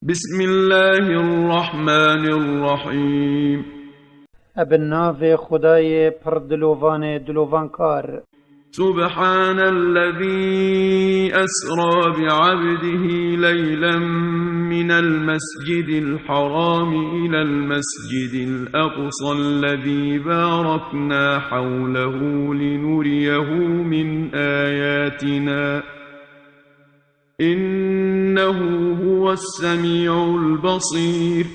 بسم الله الرحمن الرحيم. ابناو خدای پر دلوان کار. سبحان الذي أسرى بعبده ليلا من المسجد الحرام إلى المسجد الأقصى الذي باركنا حوله لنريه من آياتنا إنه هو السميع البصير.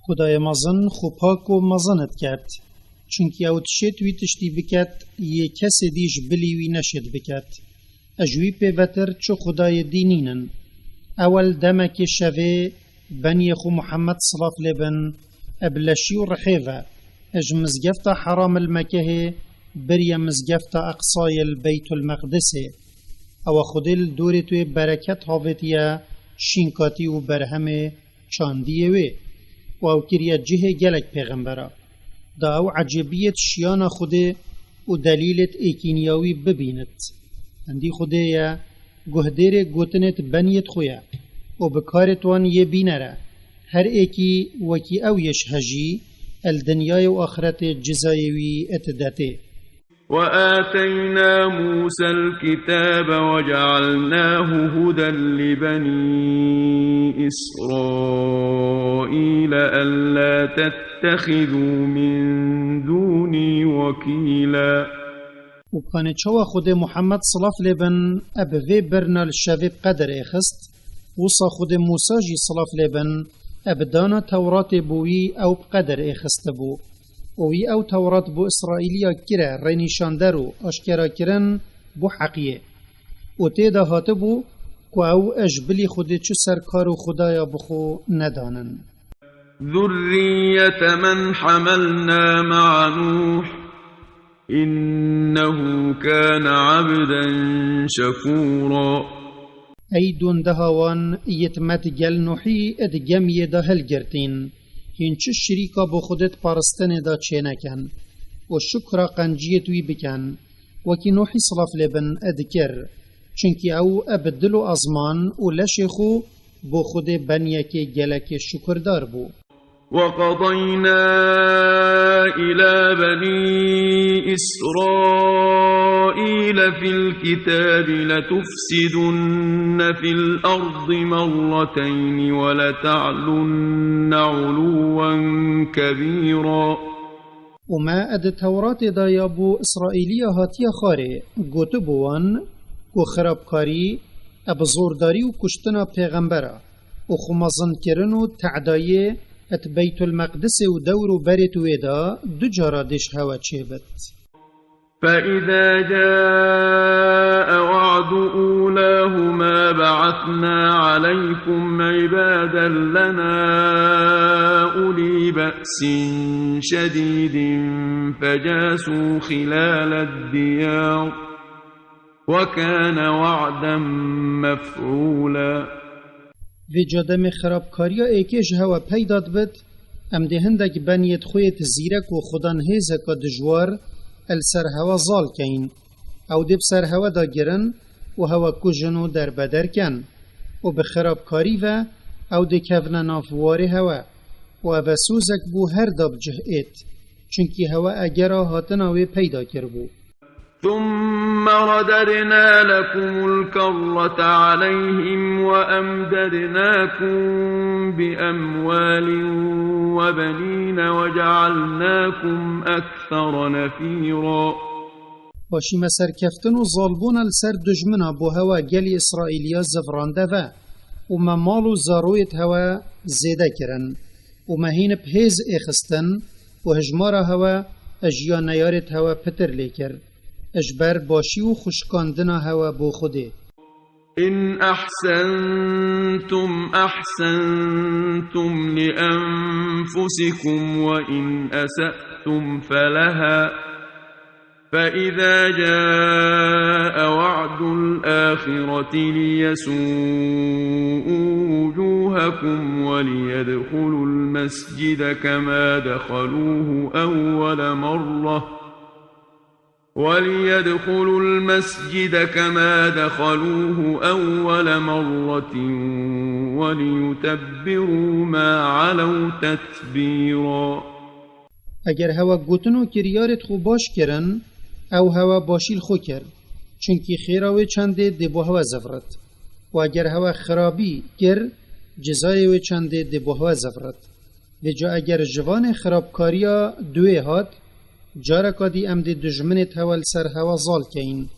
خدای مزن خو پاک و مزنت کرد چونکی او تشت وی تشتی بکت یه کس دیش بلیوی نشد بکت اجوی پیوتر چو خدای دینینن اول دمک شوه بنی خو محمد صلاف لبن ابلشی و رحیوه اج مزگفت حرام المکه بریا مزگفت اقصای البیت المقدسه او خودل دوری توی برکت هاوتیه شینکاتی و برهم چاندیه وی و او کریا جه گلک پیغمبره دا او عجبیت شیان خوده و دلیلت ایکینیاوی ببیند اندی خوده یا گهدیر گوتنت بنیت خویا و بکارت وان یه بینره هر ایکی وکی او یش هجی الدنیای و آخرت جزایوی اتداته. وآتينا موسى الكتاب وجعلناه هدى لبني إسرائيل ألا تتخذوا من دوني وكيلا. وكان چوا خود محمد صلاف لبن ابوی برنال شوی قدر اخست وصا خود موسى جي صلاف لبن ابدانا تورات بوي او بقدر اخست بو وی او تورات بو اسرائیلیا کرا رینیشاندر و اشکرا کرن بو حقیه و تیدا هاته بو که او اجبلی خودی چو سرکار و خدایا بخو ندانن. ذرية من حملنا مع نوح إنه كان عبدا شكورا. ای دون دهوان یتمت گل نوحی ادگم یه هل گرتین هینچه شریکا با خودت پارستن دا چه نکن و شکر قنجیت وی بکن وکی نوحی صلاف لبن ادکر چونکی او ابدل و ازمان و لشخو با خود بنیک گلک شکردار بو. وقضينا إلى بني إسرائيل في الكتاب لتفسدن في الأرض مرتين ولتعلن علوا كبيرا. وما اد تورات دا يابو إسرائيلية هاتيا خاري قوتبوان و خرابكاري ابزورداري و كشتنا پیغمبرا و خمازن کرن و تعدايه ات بيت المقدس و دور بريت ويدا دو جارا دش هوا چيبت. فإذا جاء وعد أولاهما بعثنا عليكم عبادا لنا أولي بأس شديد فجاسوا خلال الديار وكان وعدا مفعولا. وی جادم خرابکاریا ایکش هوا پیداد بد ام ده هندک بنیت خویت زیرک و خودان هیزکا دجوار السر هوا زال کین او دب سر هوا دا گرن و هوا کجنو در بدر کن و بخرابکاری و او ده کفن نافواری هوا و او سوزک بو هر داب جهئت چونکی هوا اگرا هاتناوی پیدا کر بو. ثم رددنا لكم الكرة عليهم وأمددناكم بأموال وبنين وجعلناكم أكثر نفيرا. باشی مسر کفتن و ظالبون السر دجمنا بو هوا گلی اسرائیلیا زفرانده و ما مالو زارویت هوا زیده کرن و ما هین بهیز اخستن و هجمارا هوا اجیا نیارت هوا پتر لیکر اجبر باشی و خوشکاندنا هوا بو خوده. إن أحسنتم أحسنتم لأنفسكم وإن أسأتم فلها فإذا جاء وعد الآخرة ليسوءوا وجوهكم وليدخلوا المسجد كما دخلوه أول مرة وليدخلوا المسجد كما دخلوه أول مرة وليتبروا ما علوا تتبيرا. اگر هوا گوتنو کریارت خو باش کرن او هوا باشیل خو کر چونکی خیراوی چنده دی بو هوا زفرت و اگر هوا خرابی کر جزایوی چنده دی بو هوا زفرت و جا اگر جوان خرابکاریا دوی هات جارکا دی ام دی دجمنت هوا لسر هوا زال کین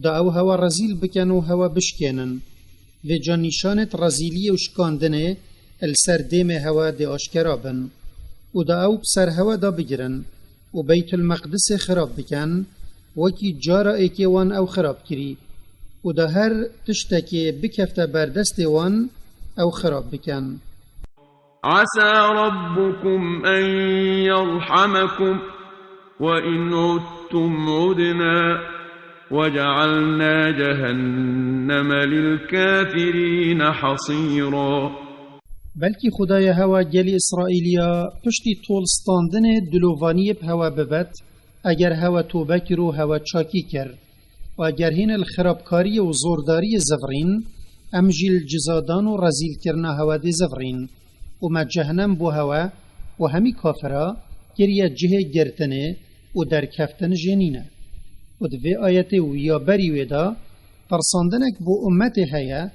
دا او هوا رزیل بکن و هوا بشکنن و جا نشانت رزیلی و شکاندنه السر دیم هوا دی آشکرابن و دا او بسر هوا دا بگیرن و بیت المقدس خراب بکن وکی جارا ایکی وان او خراب کری و دا هر تشتکی بکفت بردست وان او خراب بکن. عسى ربكم أن يرحمكم وإن عدتم عدنا وجعلنا جهنم للكافرين حصيرا. بلکی خدای هوا گلی اسرائیلیا پشتی طولستاندن دلووانی هوا ببد اگر هوا توبه کرو هوا چاکی کر و اگر هین الخرابکاری و زورداری زفرین امجیل جزادان و رزیل کرنا هوا دی زفرین و ما جهنم بو هوا و همی کافرا گریه جه گرتنه و در کفتن جنینه و دوی آیت و یا بری ویدا پرساندنک بو امت هیا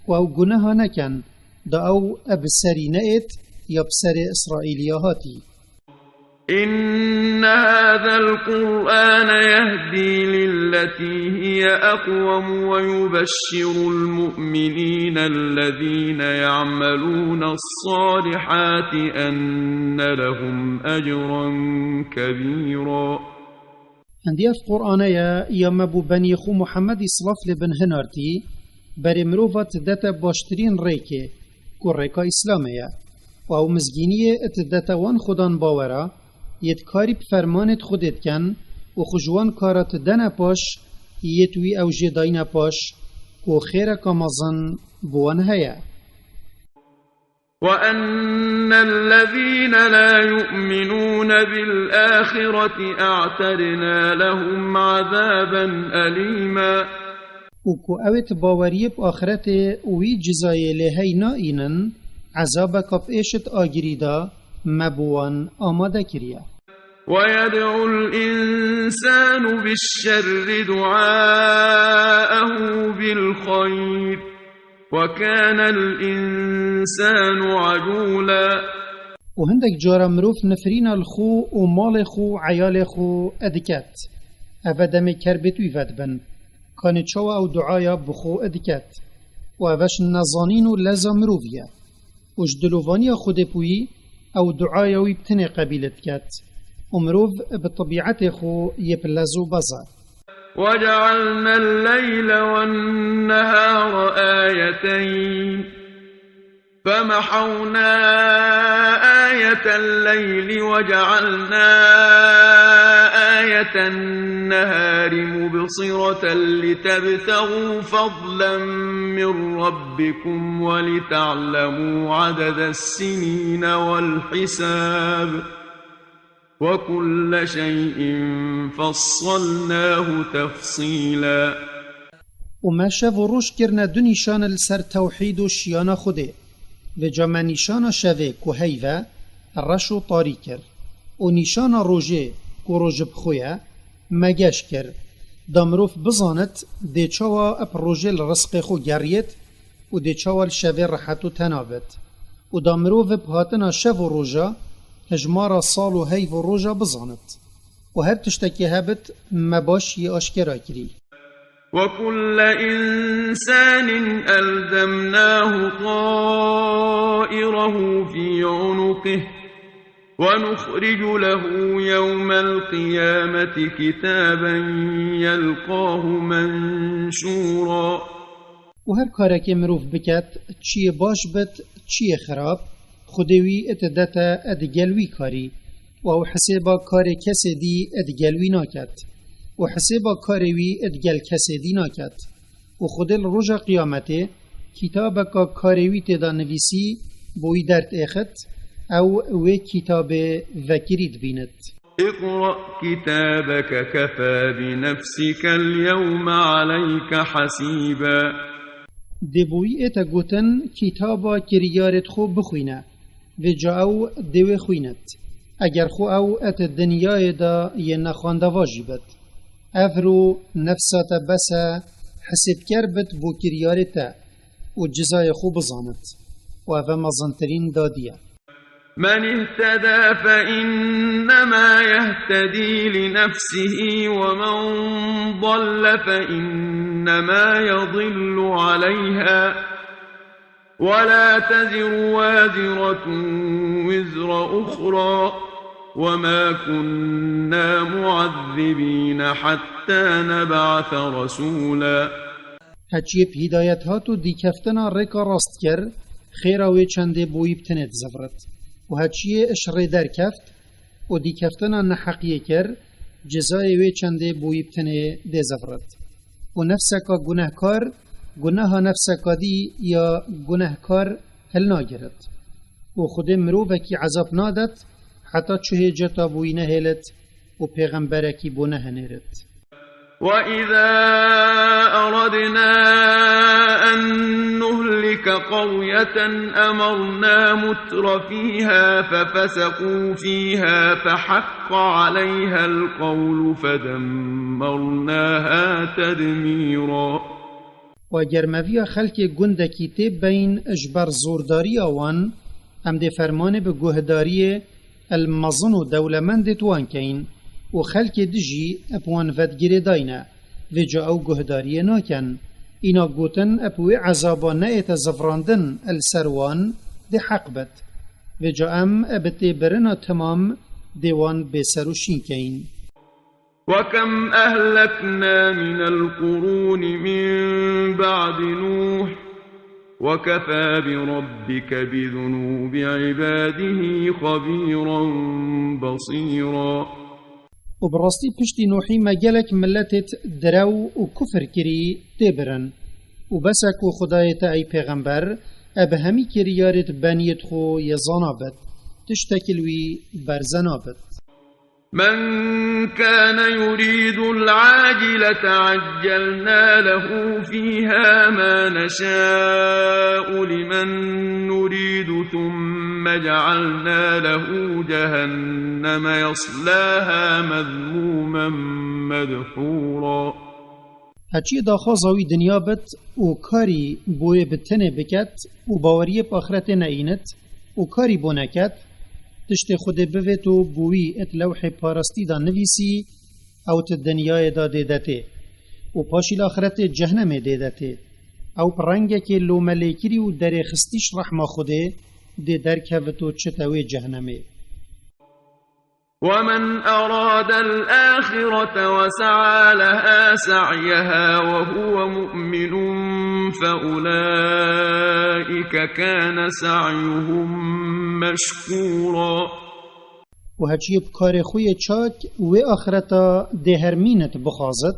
و او گناه نکن دا او ابسری نئت یا بسر اسرائیلیاهاتی. إن هذا القرآن يهدي للتي هي أقوم ويبشر المؤمنين الذين يعملون الصالحات أن لهم أجرا كبيرا. هندي في قرآن يا مبو بني خو محمد صلف لبن هنارتي بر مروفت دتا باشترين ريكي كوريكا إسلامية و مزگینی اتدتوان خودان باورا یدکاری بفرمانت خودت کن و خجوان کارات دن پاش یتوی او جداین پاش و خیر کامازن بوان هیا. وأن الذين لا يؤمنون بالآخرة أعتدنا لهم عذابا أليما. وكو اوت باوريب آخرت وي جزاي لهي نائنن عذابك بإيشت آگريدا مبوان آماده كريا. ويدعو الإنسان بالشر دعاءه بالخير وكان الإنسان عجولا. وهندك جارا مروف نفرين الخو ومال خو عيال خو أدكات أفدامي كربتو يفدبن كان تشوى أو دعايا بخو أدكات وأفش النظانين لازا مروفيا وجدلوفانيا خود بوي أو دعايا ويبتني قبيلة كات ومروف بطبيعته خو يبلزو بزا. وجعلنا الليل والنهار آيتين فمحونا آية الليل وجعلنا آية النهار مبصرة لتبتغوا فضلا من ربكم ولتعلموا عدد السنين والحساب وكل شيء فصلناه تفصيلا. وما شاف روش كرنا دو نشان لسر توحيد و شيانا خوده و جامع نشان شوه که هیوه رشو طاری کر و نشان روژه که روژه بخویه مگش کر دامروف بزانت دی چاوا اپ روژه لرسق خو گریت و دی چاوا لشوه رحتو تنابت و دامروف بهاتنا شو روژه هجمارا سال و هیو روژه بزانت و هر تشتکی هبت مباش ی آشکرا کری. وكل إنسان ألزمناه طائره في عنقه ونخرج له يوم القيامة كتابا يلقاه منشورا. وهر كارك مروف بكت چي باش بت چي خراب خدوي اتدتا ادگلوي كاري و حسابا كار كسي دي ادگلوي ناكت و حسابا کاروی ادگل کسی دی ناکد و خودل روژ قیامته کتابکا کاروی تدا نویسی بوی درد اخت او وی کتاب وکرید بیند. اقرأ كتابك كفى بنفسك اليوم عليك حسيبا. دبوی ایتا گوتن کتابا کریارت خو بخوینه و جا او دوی خوینت اگر خو او ات دنیای دا یه نخوانده واجی بد افرو نفسات بسا حسب کربت بو کریارتا و جزای خو بزانت و افا مزنترین دادیه. من اهتدى فإنما يهتدي لنفسه ومن ضل فإنما يضل عليها ولا تزر وازرة وزر أخرى وما كنا معذبين حتى نبعث رسولا. هچیب هدایت ها تو دیکفتنا رکا راست کر خیراوی چنده بوی بتنت زفرت و هچیه اشره در کفت و دیکفتنا نحقیه کر جزای وی چنده بوی بتنه ده زفرت و نفسکا گناهکار گناه نفسکا دی یا گناهکار هل ناگرد و خود مروبکی عذاب نادت حتی چه جتا بوی نهلت و پیغمبرکی بو نهنرد. وَإِذَا أَرَدْنَا أَن نُّهْلِكَ قَرْيَةً أَمَرْنَا مُتْرَ فِيهَا فَفَسَقُوا فِيهَا فَحَقَّ عَلَيْهَا الْقَوْلُ فَدَمَّرْنَاهَا تَدْمِيرًا. و گرموی خلک گندکی تیب بین اجبر زورداری آوان هم ده فرمان به گوهداری المزن و دولمند توان کین و خلک دجی اپوان ودگیره داینه و جا او گوهداری ناکن اینا گوتن اپوی عذابا نایت زفراندن السروان ده حق بد و جا ام ابتی برنا تمام دیوان بسرو شینکین. وَكَمْ أَهْلَكْنَا مِنَ الْقُرُونِ مِنْ بَعْدِ نُوحٍ وَكَفَى بِرَبِّكَ بِذُنُوبِ عِبَادِهِ خَبِيرًا بَصِيرًا. و براستی پشتی نوحی مگلک ملتت درو و کفر کری تبرن و بسک و خدایت ای پیغمبر اب همی کریارت بانیت خو یزانابد تشتکلوی برزنابد. من كان يريد العاجلة عجلنا له فيها ما نشاء لمن نريد ثم جعلنا له جهنم يصلاها مذموما مدحورا. هچی داخوازاوی دنیا بد و کاری بوی بتنه بکت و باوری پاخرت نئینت و کاری بو نکت تشت خود بوید و بوی ات لوح پارستی دا نویسی او ت دنیای دا دیدته و پاشی لاخرت جهنم دیدته او پرنگه که لو ملیکری و در خستیش رحمه خوده دی در کوتو چتوی جهنمه. ومن أراد الآخرة وسعى لها سعيها وهو مؤمن فأولئك كان سعيهم مشكورا. و هچی بکار خوی چاک و آخرتا دهرمینت بخازد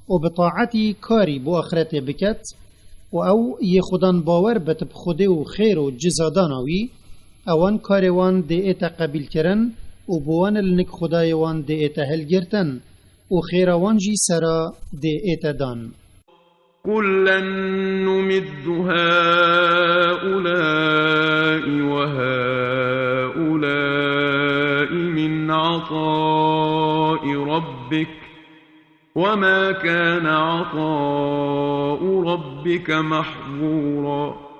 و بطاعتی کاری بو آخرت بکت و او یه خودان باور بت بخوده و خیر و جزادانوی اوان کاروان ده ایتا قبیل کرن و بوان لنک خدای وان ده ایتا هل گرتن و خیروان جی سرا ده ایتا دان. كلا نمد هؤلاء وهؤلاء من عطاء ربك وما كان عطاء ربك محظورا.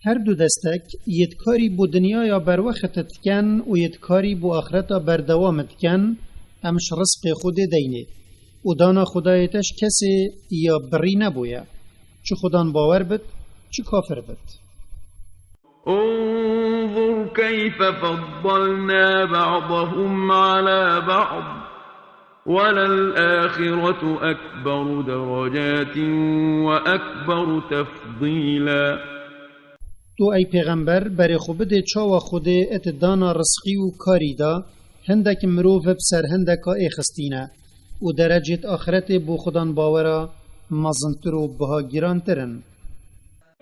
هر دو دستک یدکاری بو دنیا یا بر وقتت کن و یدکاری بو آخرتا بردوامت کن امش رزق خود دینه و دانا خدایتش کسی یا بری نبویا چه خدان باور بد چه کافر بد. انظر كيف فضلنا بعضهم على بعض وللآخرة أكبر درجات وأكبر تفضيلا. تو ای پیغمبر بر خوبه چاوا خوده ات دانا رزقی و کاری دا هندک مروف بسر هندکا ایخستینه و درجت آخرت بو خدان باورا مزنتر و بها گیران ترن.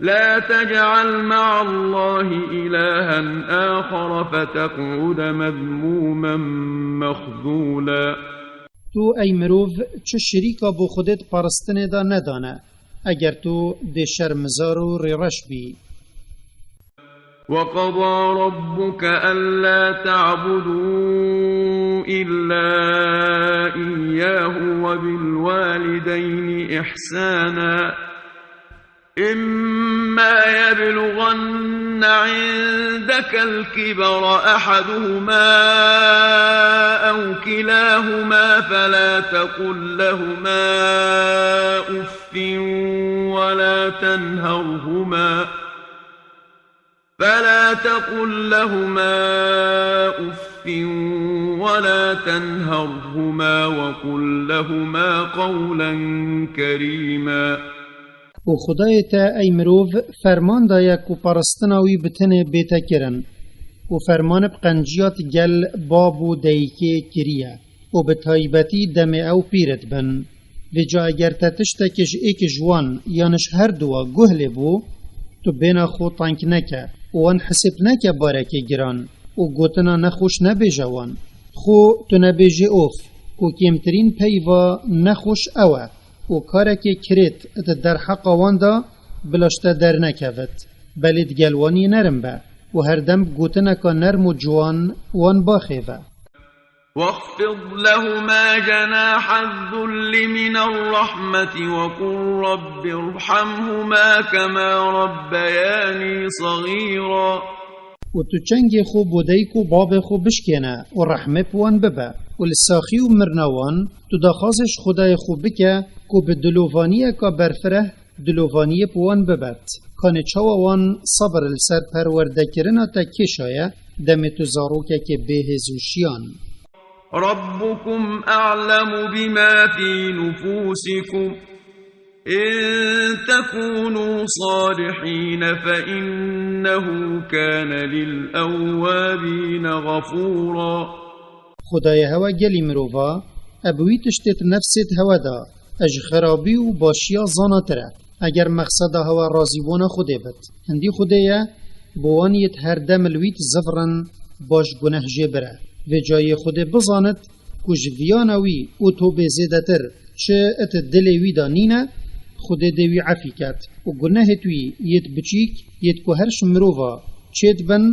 لا تجعل مع الله إلها آخر فتقعد مذموما مخذولا. تو ای مروف چه شریکا بو خودت پرستنه دا ندانه اگر تو ده شرمزار و ریرش بی. وقضى ربك ألا تعبدوا إلا إياه وبالوالدين إحسانا إما يبلغن عندك الكبر أحدهما أو كلاهما فلا تقل لهما أف ولا تنهرهما وقل لهما قولا كريما. و خدای تا ای مروف فرمان دایا کو پرستناوی بتنه بیتا کرن و فرمان بقنجیات گل بابو دیکه کریه و بتایبتی دم او پیرت بن و جا اگر تتشتکش ایک جوان یانش هر دوا گهل بو تو بینا خو تانک نکه وان حسب نکه بارکه گران و گوتنا نخوش نبی جوان خو تو نبی جی اوف و کمترین پیوا نخوش اوه و کارکی کرید در حق واندا بلاشته در نکوید بلید گلوانی نرم به و هر دم گوتنکا نرم و جوان وان باخیوه. واخفض لهما جناح الذل من الرحمة وقل رب ارحمهما كما ربياني صغيرا. و تو چنگ خو بودیک و باب خو بشکنه و رحمه پوان ببه و لساخی و مرنوان تو داخازش خدای خو بکه کو به دلووانیه که برفره دلووانیه پوان ببد کانه چاوان صبر لسر پرورده کرنه تا کشایه دم تو زاروکه که بهزوشیان. ربكم أعلم بما في نفوسكم إن تكونوا صالحين فإنه كان للأوابين غفورا. خدای هوا گلی مروفا ابوی تشتت نفست هوا دا اج خرابی و باشیا زانتره اگر مقصد هوا راضی بونا خوده بد هندی خدایه بوانیت هر دم الویت زفرن باش گناه جبره و جای خوده بزاند کج ویانوی او تو بزیده تر چه ات دلوی دا نینه خوده دوی عفی کد و گناه توی یت بچیک یت که هرش مروفا چید بن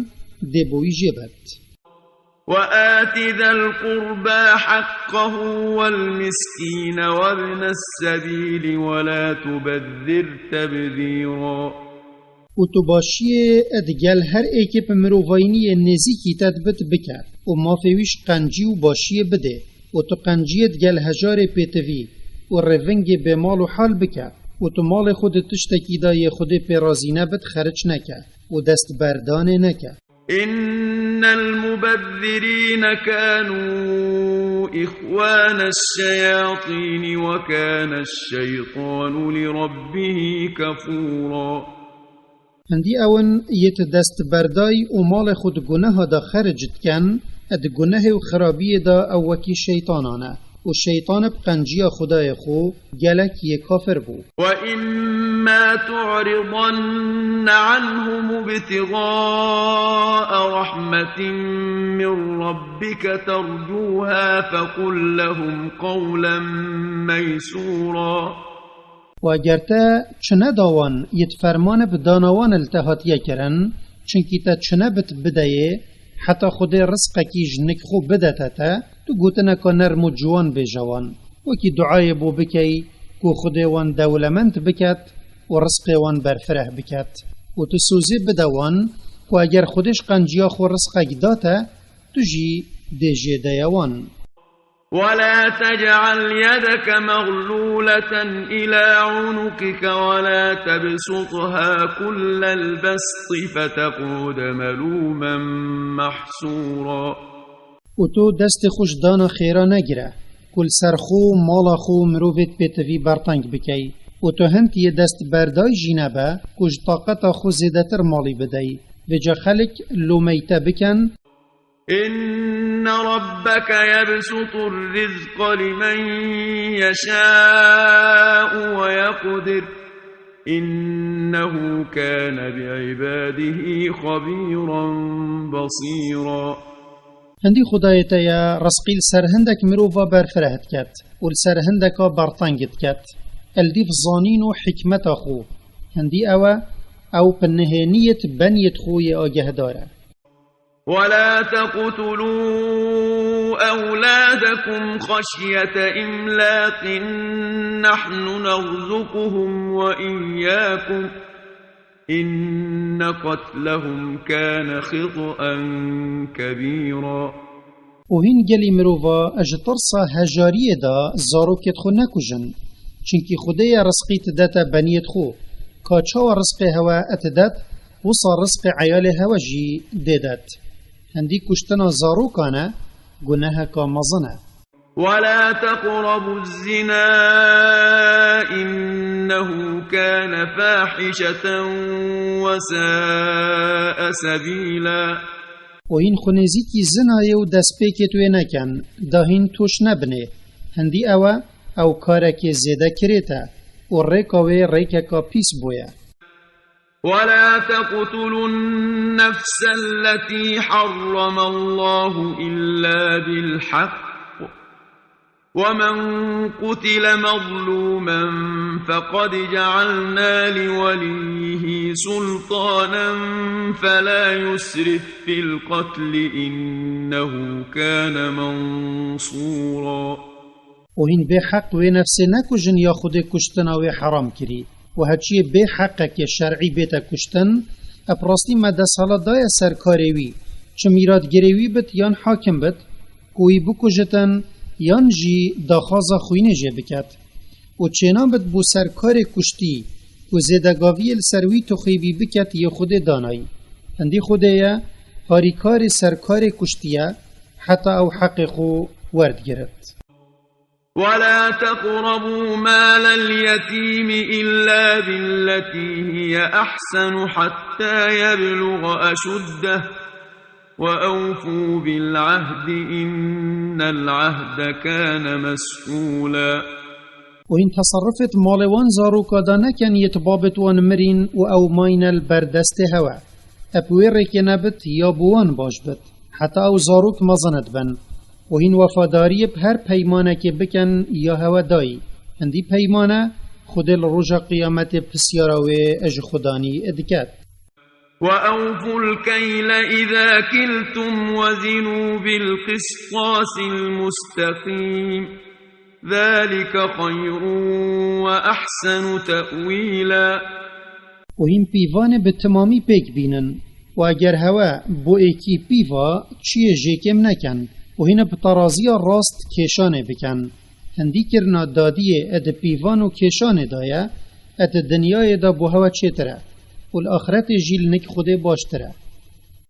دبوی جبد. وآت ذا القربى حقه والمسكين وابن السبيل ولا تبذر تبذيرا. و تو باشی ادگل هر ایکپ مروفاینی نزیکی تدبت بکر و مافیویش قنجی و باشی بده و تو قنجی ادگل هجار پیتوی و رونگ به مال و حال بکر و تو مال خود تشتکی دای خود پیرازینه بد خرج نکر و دست بردانه نکر. إن المبذرين كانوا إخوان الشياطين وكان الشيطان لربه كفورا. هندی اون یت دست بردای و مال خود گناه دا خرجت کن اد گناه و خرابی دا اوکی شیطانانه و شیطان بقنجی خدای خو گلک یک کافر بو. و اما تعرضن عنهم ابتغاء رحمة من ربك ترجوها فقل لهم قولا میسورا. و اگر تا چنه داوان یت فرمان بدانوان التحاتیه کرن چنکی تا چنه بت بدهیه حتی خود رزقه کی جنک خوب بدته تا تو گوتنه که نرم و جوان بجوان وکی دعای بو بکی که خود وان دولمند بکت و رزق وان برفره بکت و تو سوزی بدوان که اگر خودش قنجیا خو رزقه داته تو جی دیجی دیوان. ولا تجعل يدك مغلولة إلى عنقك ولا تبسطها كل البسط فتقعد ملوما محسورا. و تو دست خوش دانا خیرا نگیره کل سرخو مالا خو مروفت پیتوی برطنگ بکی و تو هنت یه دست بردای جینبه کج طاقتا خو زیدتر مالی بدهی و جا خلق لومیته بکن. إن ربك يبسط الرزق لمن يشاء ويقدر إنه كان بعباده خبيرا بصيرا. هندی خدایت یا رزقی لسر هندک مروفا برفرهت کت و لسر هندکا برطنگت کت الدیف زانین و حکمت خو هندی او پنهانیت بنیت خوی آگه داره. ولا تقتلوا أولادكم خشية إملاق نحن نرزقهم وإياكم إن قتلهم كان خطأ كبيرا. وهين جلي مروفا اجترسا هجاريه دا زاروكت خو نكوجن چنكي خدايا رزقيت داتا بنيت خو كاچاو رزق هوا اتدات وصا رزق عيال هوا جي ديدات هندي كشتنا زاروكانا گناها كامزنا. ولا تقربوا الزنا إنه كان فاحشة وساء سبيلا. وهين خنزيكي زنا يو دسبيكت وينكن داهين توش نبني هندي او كاركي زيدا كريتا وريكاوي ريكاكا بيس بويا. ولا تقتلوا النفس التي حرم الله إلا بالحق ومن قتل مظلوما فقد جعلنا لوليه سلطانا فلا يسرف في القتل إنه كان منصورا. وهين بحق ونفسي نكوجن يا خودي كشتنا وحرام كري وهاتشي بحقك شرعي بيتا كشتن ابراستی مده سالا دای سرکاریوی چه میراد گریوی بت یان حاکم بت کوی بکجتن یان جی داخازا خوینه جه بکت و چنان بت بو سرکار کشتی و زیدگاوی السروی تو خیبی بکت یه خود دانایی هندی خوده هاریکار سرکار کشتیه حتی او حق خو ورد گرفت. ولا تقربوا مال اليتيم إلا بالتي هي أحسن حتى يبلغ أشده وأوفوا بالعهد إن العهد كان مسؤولا. وإن تصرفت مالوان زاروكا دانكن يتبابت وان مرين او ماين البردست هوا أبويرك نبت يابوان باشبت حتى او زاروك مزند بن وهين وفاداری بهر پیمانه که بکن یا هوا دایی هندی پیمانه خود الرجا قیامت پسیاراوی اج خدانی ادکت. وأوفوا الكيل إذا كلتم وزنوا بالقسطاس المستقيم ذلك خير وأحسن تأويلا. وهين پیوان به تمامی پیک بینن و اگر هوا بو ایکی پیوا چیه جیکم نکن و هین بطرازی راست کشانه بکن هندی کرنا دادیه اد پیوان و کشانه دایه اد دنیای دا بو هوا چیتره و الاخرت جیل نک خوده باشتره.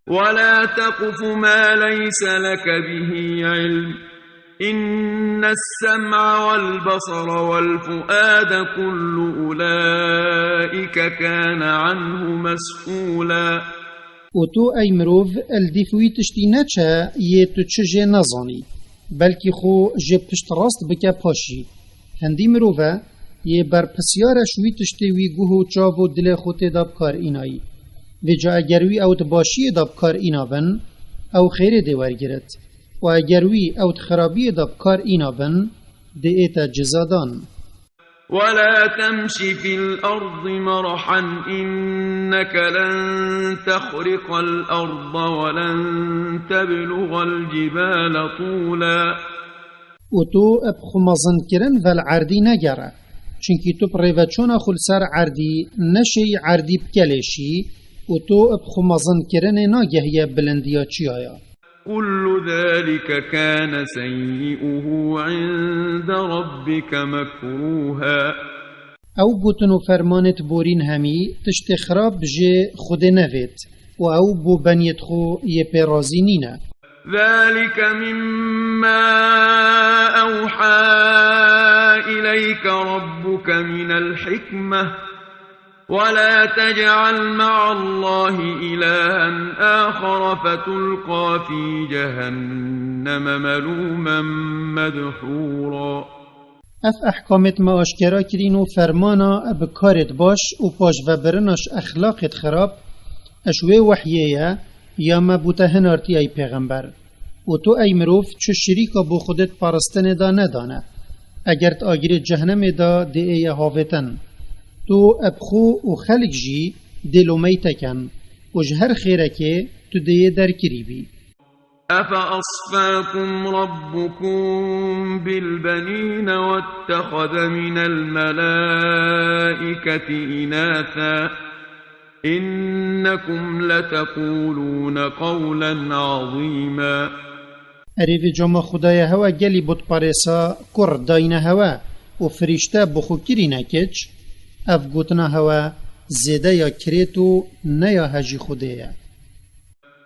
ولا تقف ما ليس لك به علم إن السمع والبصر والفؤاد كل أولئك كان عنه مسؤولا. و تو ای مروف الدیفوی تشتی نچه یه تو چه جه نزانی بلکی خو جه پشت راست بکه پاشی هندی مروفه یه بر پسیارش وی تشتی وی گوه و چاو و دل خود دابکار اینایی و جا اگروی اوت باشی دابکار اینا بن او خیر دیور گرد و اگروی اوت خرابی دابکار اینا بن ده ایتا جزادان. ولا تمش في الأرض مرحا إنك لن تخرق الأرض ولن تبلغ الجبال طولا. و تو ابخو مزن کرن ول عردی نگره چونکی تو پریوچونا خل سر عردی نشی عردی بکلشی و تو ابخو مزن کرن ناگهی بلندیا چی آیا. كل ذلك كان سيئه عند ربك مكروها. او گوتنو فرمانت بورین همی تشت خراب جه خود نوید و او بو بنیت خو یه پیرازی نینه. ذلك مما أوحى إليك ربك من الحكمة ولا تجعل مع الله إلها آخر فتلقى في جهنم ملوما مدحورا. اف احکامت ما آشکرا کرین و فرمانا بکارت باش و پاش و برناش اخلاقت خراب اشوه وحیه یا ما بوته هنارتی ای پیغمبر و تو ای مروف چه شریکا بو خودت پرستن دا ندانه اگرت آگیر جهنم دا دی ای هاوتن تو ابخو و خلق جی دلو میتکن و جهر خیره که تو دی در کری بی أفأصفاكم ربكم بالبنين واتخذ من الملائكة إناثا إنكم لتقولون قولا عظيما اریوی جمع خدای هوا گلی بود پارسا کر داین هوا و فرشته بخو کری نکچ اف گوتنا هوا زیده یا کریتو نیا هجی خودیا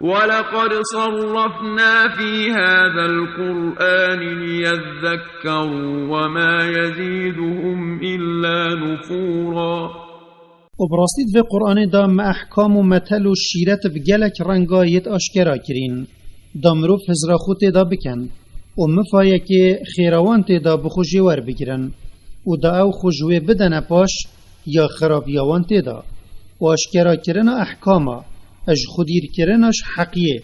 ولقد صرفنا في هذا القرآن ليذكروا وما يزيدهم إلا نفورا و براستید و قرآن دا ما احکام و متل و شیرت بگلک رنگایت آشکرا کرین دا مروف هزرا خود دا بکن و مفایه که خیروان دا بخو جوار بگیرن و دا او خوشوه بدن پاش یا خرابیوان دا و آشکرا کرن احکاما اج خودیر کرنش حقیه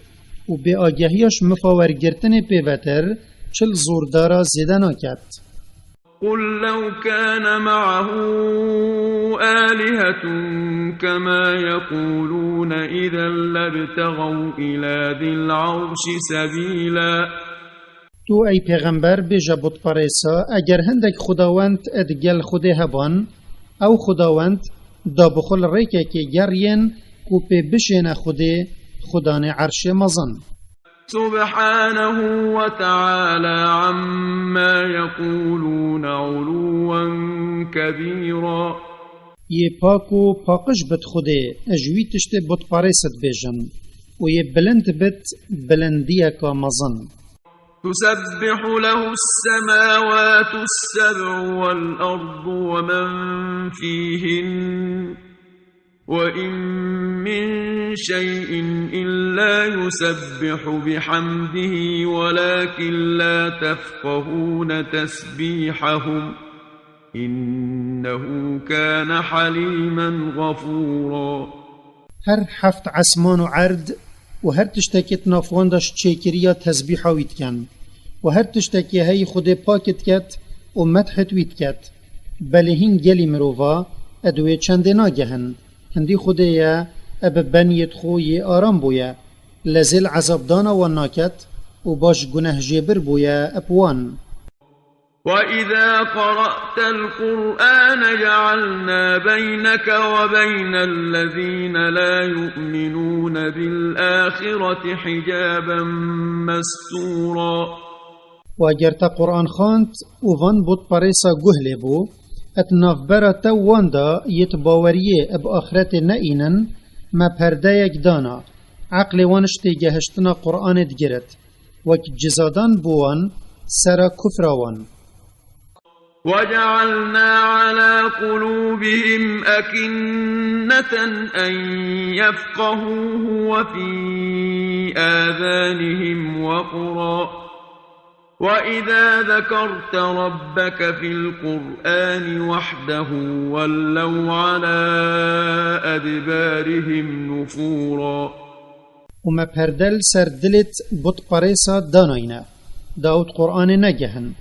و به آگهیش مفاور گرتن پیوتر چل زوردارا زیده ناکد قل لو كان معه آلهة كما يقولون إذا لابتغوا إلى ذي العرش سبيلا تو ای پیغمبر بیجا بود پاریسا اگر هندک خداوند ادگل خوده هبان او خداوند دا بخل ریکه که گرین کو پی بشین خوده خدان عرش مزن سبحانه وتعالى عما يقولون علوا كبيرا یہ پاک و پاکش بد خوده اجوی تشت بود پاریست بیجن و یہ بلند بد بلندیه کا مزن تسبح له السماوات السبع والأرض ومن فيهن وإن من شيء إلا يسبح بحمده ولكن لا تفقهون تسبيحهم إنه كان حليما غفورا هر حفت عسمان و عرض و هر تشتکت نافواندش چیکریا تسبیح وید کن و هر تشتکی هی خود پاکت کت و مدحت وید کت بله هین گلی مروفا ادوی چند ناگهن هندی خودیا اب بنیت خوی آرام بویا لزل عذاب دانا و ناکت و باش گناه جبر بویا اپوان وَإِذَا قَرَأْتَ الْقُرْآنَ جَعَلْنَا بَيْنَكَ وَبَيْنَ الَّذِينَ لَا يُؤْمِنُونَ بِالْآخِرَةِ حِجَابًا مَسْتُورًا و اگر تا قرآن خواند و وان بود پاریسا گهله بو اتناف برا تا واندا یتباوریه اب آخرت نئینن ما پرده یک دانا عقل وانش تیگهشتنا قرآن دگرد وک جزادان بوان سرا کفراوان وَجَعَلْنَا عَلَى قُلُوبِهِمْ أَكِنَّةً أَن يَفْقَهُوهُ وَفِي آذَانِهِمْ وَقْرًا وَإِذَا ذَكَرْتَ رَبَّكَ فِي الْقُرْآنِ وَحْدَهُ وَلَّوْا عَلَى أَدْبَارِهِمْ نُفُورًا وما پردل سر دلت بود پاریسا داناینا داود قرآن نگهن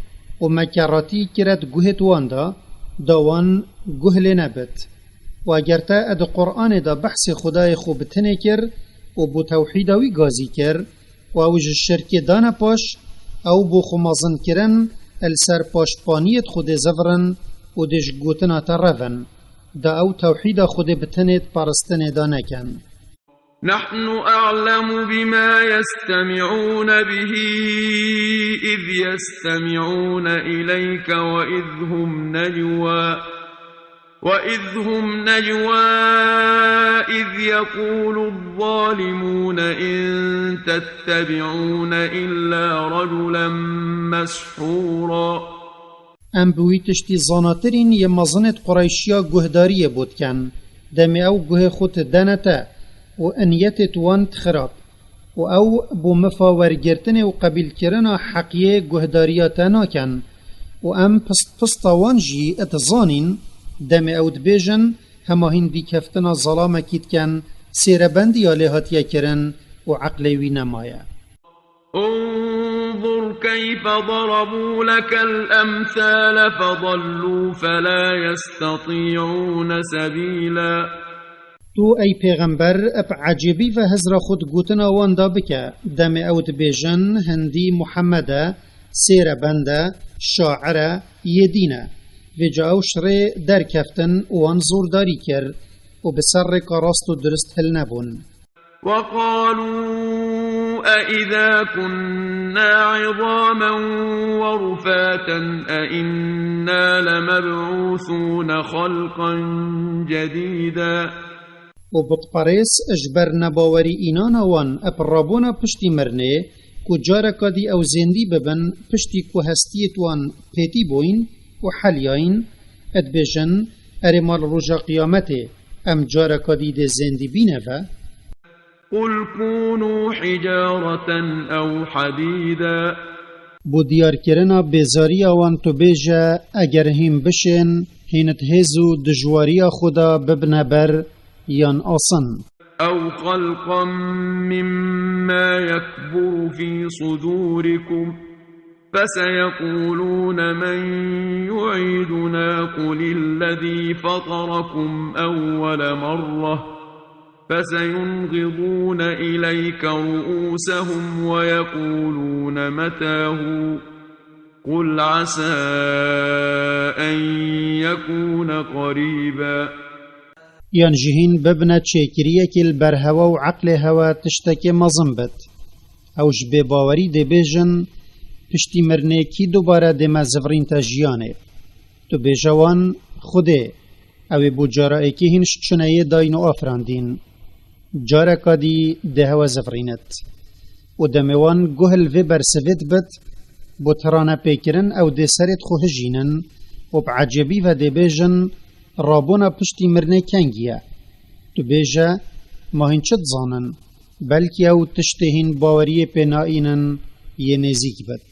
وما کراتی کرد گوهت واندا داوان گوهل نبت و اگر تا اد قرآن دا بحث خدای خوب تنه کر و بو توحیداوی گازی کر و اوج الشرک دانا پاش او بو خمازن کرن السر پاشتپانیت خود زورن و دش گوتنا ترون دا او توحید خود بتنت پرستن دانا کن نحن أعلم بما يستمعون به إذ يستمعون إليك وإذ هم نجوى إذ يقول الظالمون إن تتبعون إلا رجلا مسحورا ام بویتشتی زاناترین یه مزنت قریشیا گهداریه بود کن دمی او گه خود دنتا و انیتت وانت خراب و او بو مفاور گرتن و قبیل کرنا حقیه گهداریاتا ناکن و ام پستاوان جی اتزانین دم اود بیجن هما هندی کفتنا ظلام کید کن سیر بندی آلیهات یکرن و عقلوی نمایه. انظر كيف ضربوا لك الأمثال فضلوا فلا يستطيعون سبيلا. تو ای پیغمبر اپ عجیبی و هزر خود گوتنا واندا بکه دم اود بیجن هندی محمد سیر بنده شاعره یدینه و جاوش ری در کفتن وان زورداری کر و بسر کاراست و درست هل نبون. وقالوا أإذا كنا عظاما ورفاتا أإنا لمبعوثون خلقا جديدا. و بطپاریس اجبر نباوری اینانا وان اپرابونا پشتی مرنه کو جارکا دی او زندی ببن پشتی کو هستیت وان پیتی بوین و حلیاین ادبیجن ارمال رجا قیامته ام جارکا دی ده زندی بینه و قل كونوا حجارة أو حديدا. بو دیار کرنا بیزاری وان تو بیجه اگر هم بشن هینت هزو دجواری خدا ببنه بر یان آسن. أو خلقا مما يكبر في صدوركم فسيقولون من يعيدنا قل الذي فطركم أول مرة فسينغضون إليك رؤوسهم ويقولون متاه قل عسى أن يكون قريبا. یان جهین ببنه چیکریه کل بر هوا و عقل هوا تشتک مزم بد. اوش به باوری ده بیجن پشتی مرنه کی دوباره ده مزورین تا جیانه. تو بیجوان خوده اوی بو جارائه که هنش چنه داین و آفراندین. جاره کادی ده هوا زفرینت. و دموان گوهل و برسوید بد بو ترانه پیکرن او ده سرت خوه جینن و بعجبی و ده بیجن رابونا پشتی مرنه کنگیه. تو بیجه ماهین چد زانن بلکه او تشتهین باوری پنائینن یه نزیک بد.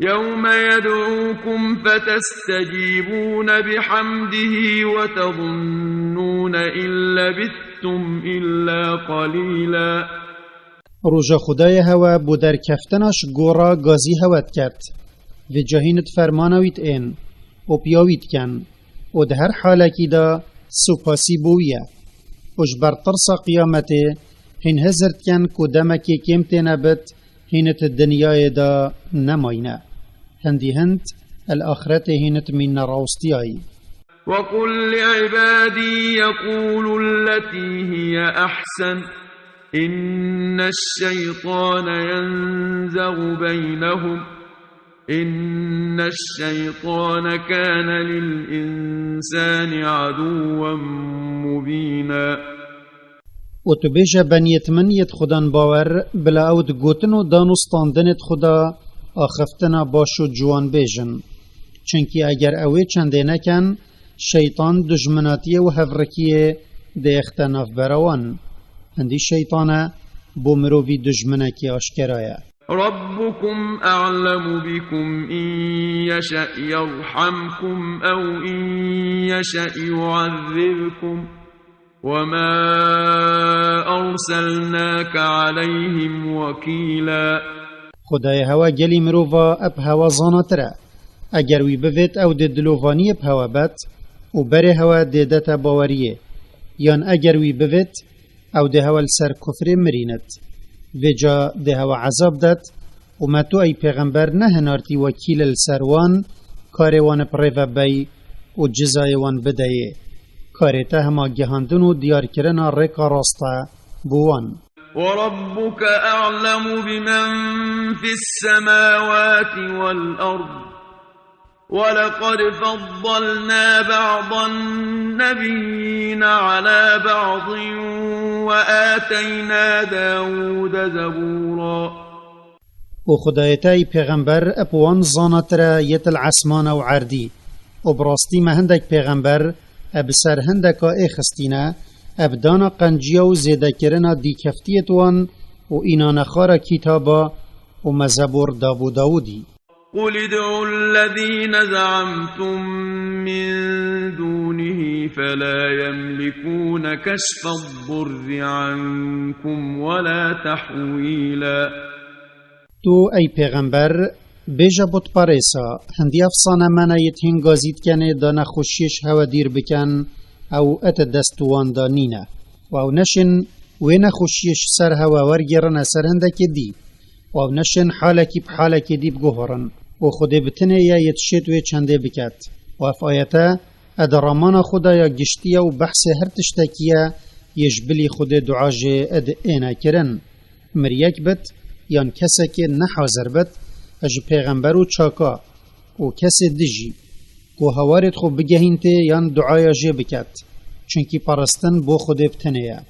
يوم يدعوكم فتستجيبون بحمده وتظنون إن لبثتم إلا قليلا. روژا خدای هوا بو در کفتناش گورا گازی هوت کرد و جاهینت فرمانویت این و پیاویت کن و ده هر حالکی دا سپاسی بویه وش بر طرس قیامته هین هزرد کن که دمکی کمت نبت هینت الدنیای دا نماینه هندی هند الآخرت هینت من راستیایی. وقل لعبادي يقولوا التي هي أحسن إن الشيطان ينزغ بينهم إن الشيطان كان للإنسان عدوا مبينا. و تو بیجه بنیت منیت خودان باور بلا اود گوتن و دانستاندنت خدا آخفتنا باشو جوان بیجن چنکی اگر اوی چنده نکن شیطان دجمناتی و هفرکیه ده اختناف براوان هندی شیطانه بو مروی دجمنکی آشکرایه. ربكم أعلم بكم إن يشأ يرحمكم أو إن يشأ يعذبكم وما أرسلناك عليهم وكيلا. خدای هوا گلی مروفا اب هوا زانتره اگر وی بوید او ده دلوفانی اب هوا بد و بره هوا ده دتا باوریه یان اگر وی بوید او ده هوا لسر کفر مرینت و جا ده هوا عذاب داد و ما تو ای پیغمبر نه نارتی وکیل لسروان کاروان پریو بی و جزایوان بدهیه کارتا هما گهاندن و دیار کرنا رکا راستا بوان. وربك أعلم بمن في السماوات والأرض ولقد فضلنا بعض النبيين على بعض وآتينا داود زبورا. و خدایتای پیغمبر اپوان زانتر یت العسمان و عردی و براستی مهندک پیغمبر ابسر هندکا اخستینا ابدانا قنجیا و زیده کرنا دی کفتیت وان و اینا نخارا کتابا و مزبور داودی. قل ادعوا الذين زعمتم من دونه فلا يملكون كشف الضر عنكم ولا تحويلا. تو ای پیغمبر بیجا بود پاریسا هندی افسانه منه یت هنگازید کنه دا نخوشیش هوا دیر بکن او ات دستوان دا نینه و او نشن و نخوشیش سر هوا ورگرن سر هندک دی و او نشن حالکی بحالکی دی بگوهرن و خود بتنه یا یتشید و چنده بکت و اف آیتا ادرامان خدا یا گشتیه و بحث هر تشتکیه یجبلی خود دعاجه اد اینا کرن مریک بد یان کسی که نحاضر بد اج پیغمبر و چاکا و کسی دجی و هوارد خو بگهین ته یان دعای جه بکت چونکی پرستن بو خود بتنه.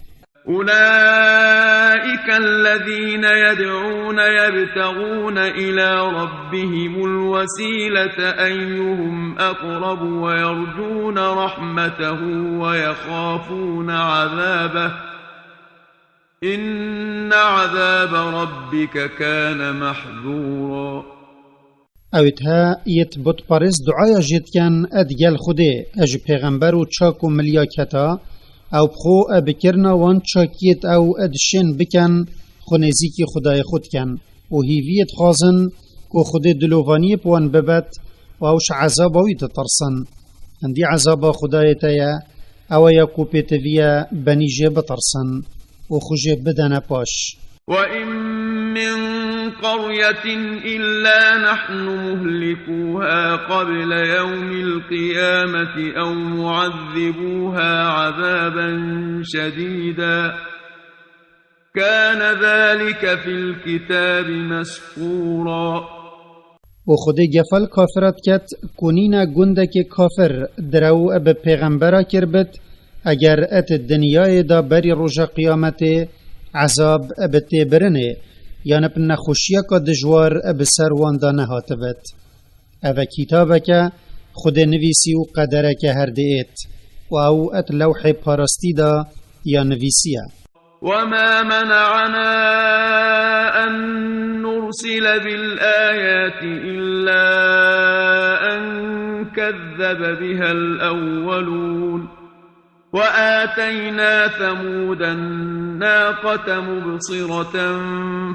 أولئك الذين يدعون يبتغون إلى ربهم الوسيلة أيهم أقرب ويرجون رحمته ويخافون عذابه إن عذاب ربك كان محذورا. اوتها یت بود پارس دعای جد کن ادگل خوده اج پیغمبر و چاک و ملیاکتا او بخو بکرنا وان چاکیت او ادشن بکن خونزی کی خدای خود کن و هیویت خازن کو خود دلووانی پوان ببت و اوش عذاب اوی تترسن اندی عذاب خدای تیا او یا کوپیتویا بنیجه بترسن و خوجه بدن پاش. وَإِن مِّن قَرْيَةٍ إِلَّا نَحْنُ مُهْلِكُوهَا قَبْلَ يَوْمِ الْقِيَامَةِ أَوْ مُعَذِّبُوهَا عَذَابًا شَدِيدًا كَانَ ذَلِكَ فِي الْكِتَابِ مَسْطُورًا. و خود گفل کافرات کت کنینا گندک کافر درو اب پیغمبرا کربت اگر ات دنیای دا بری روژ قیامت عذاب ابتی برنه یعنی پن نخوشیه که دجوار اب سروان دا نهاتبت او کتابه که خود نویسی و قدره که هر دیت و او ات لوح پارستی دا یا نویسیه. وما منعنا أن نرسل بالآيات إلا أن كذب بها الأولون وآتينا ثمود الناقة مبصرة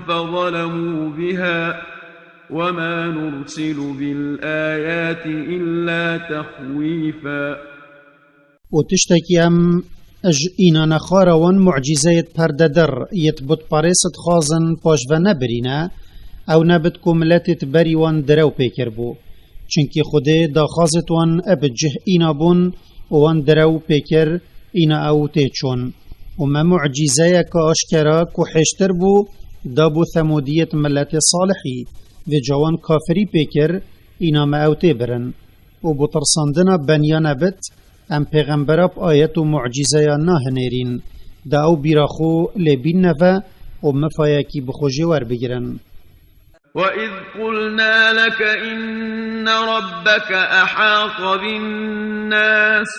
فظلموا بها وما نرسل بالآيات إلا تخويفا. وتشتكي أم اج اینا نخارا وان معجزهت پرده در یت بود پارست خازن پاش و نبرینه او نبت کملتت بری وان درو پیکر بو چنکی خوده دا خازت وان اب جه اینا بون وان درو پیکر اینا او تیچون وما معجزه که اشکرا که حشتر بو دا بو ثمودیت ملت صالحی و جوان کافری پیکر اینا ما او تیبرن و بو ترساندنا بنیان بت ام پیغمبر آیت و معجزه یا نه نیرین دا او بیراخو لبین نفا و مفایکی بخوجی ور بگیرن. وَإِذْ قُلْنَا لَكَ إِنَّ رَبَّكَ أَحَاطَ بِالنَّاسِ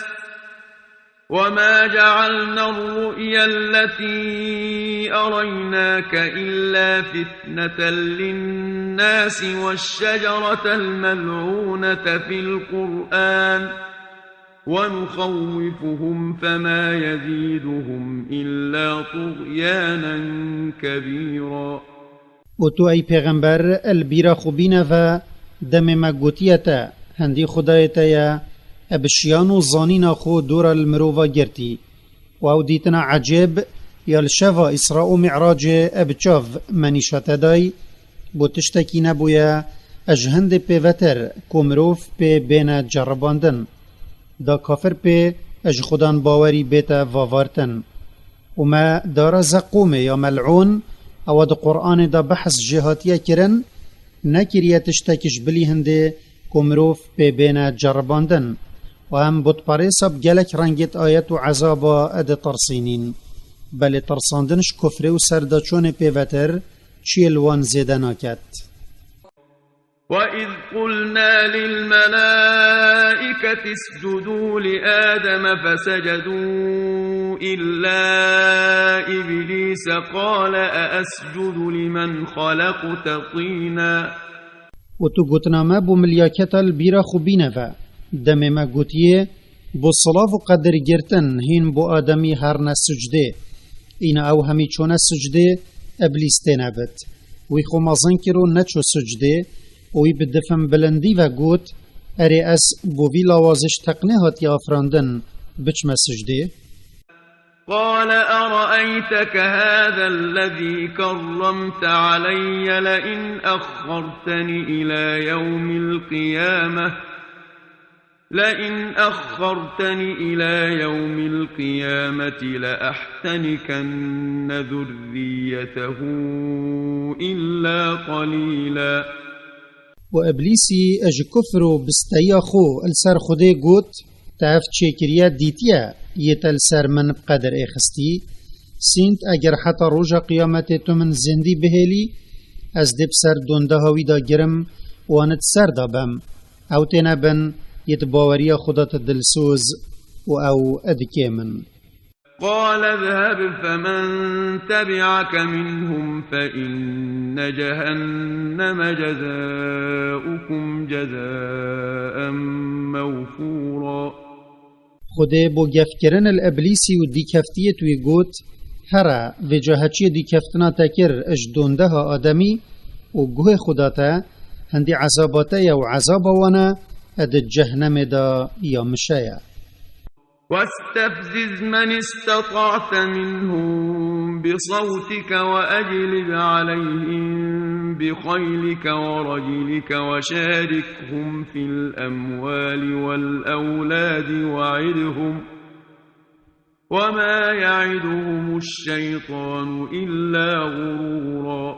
وَمَا جَعَلْنَا الرُّؤْيَا الَّتِي أَرَيْنَاكَ إِلَّا فِتْنَةً لِلنَّاسِ وَالشَّجَرَةَ الْمَلْعُونَةَ فِي الْقُرْآنِ ونخوفهم فما يزيدهم إلا طغيانا كبيرا. و تو ای پیغمبر البیرا خوبینه و دم مگوتیتا هندی خدایتا یا ابشیان و زانین خو دور المروفا گرتی و او دیتنا عجب یا الشفا اسراء و معراج ابچاف منیشت دای بو تشتکی نبویا اجهند پیوتر کمروف پی بین جرباندن دا کافر پی اج خودان باوری بیتا واوارتن وما دار زقوم یا ملعون او دا قرآن دا بحث جهاتیه کرن نکریه تشتکش بلی هنده کمروف پی بین جرباندن و هم بود پاریسا بگلک رنگت آیت و عذابا اد ترسینین بلی ترساندنش کفر و سردچون پیوتر چیل وان زیده ناکت. وَإِذْ قُلْنَا لِلْمَلَائِكَةِ اسْجُدُوا لِآدَمَ فَسَجَدُوا إِلَّا إِبْلِيسَ قَالَ أَأَسْجُدُ لِمَنْ خَلَقْتَ طِينًا. و تو گوتنامه بو ملیاکت البیرا خوبینه و دم ما گوتیه بو صلاف و قدر گرتن هین بو آدمی هرنا سجده این او همی چونه سجده ابلیسته نبت وی خو مازن کرو نچو سجده وی بدفن بلندی و گوت اری از بو وی لوازش تقنه هاتی افراندن بچم سجده قال أرأيتك هذا الذي كرمت علي لئن أخرتني إلى يوم القيامة لأحتنكن ذريته إلا قليلا و ابلیسی اج کفرو بستیا خو السر خوده گوت تعف چیکریا دیتیا یتل سر من بقدر اخستی سینت اگر حتی روژا قیامت تو من زندی بهلی از دب سر دونده هاوی دا گرم وانت سر دا بم او تینا بن یت باوریا خودت دلسوز و او ادکه من قال اذهب فمن تبعك منهم فإن جهنم جزاؤكم جزاء موفورا خوده بو گفکرن الابلیسی و دیکفتیه توی گوت هره و جاهچی دیکفتنا تکر اج دونده ها آدمی و گوه خوداتا هندی عذاباتا یا و عذابوانا اد جهنم دا یا مشایا واستفزز من استطعت منهم بصوتك وأجلب عليهم بخيلك ورجلك وشاركهم في الأموال والأولاد وعدهم وما يعدهم الشيطان إلا غرورا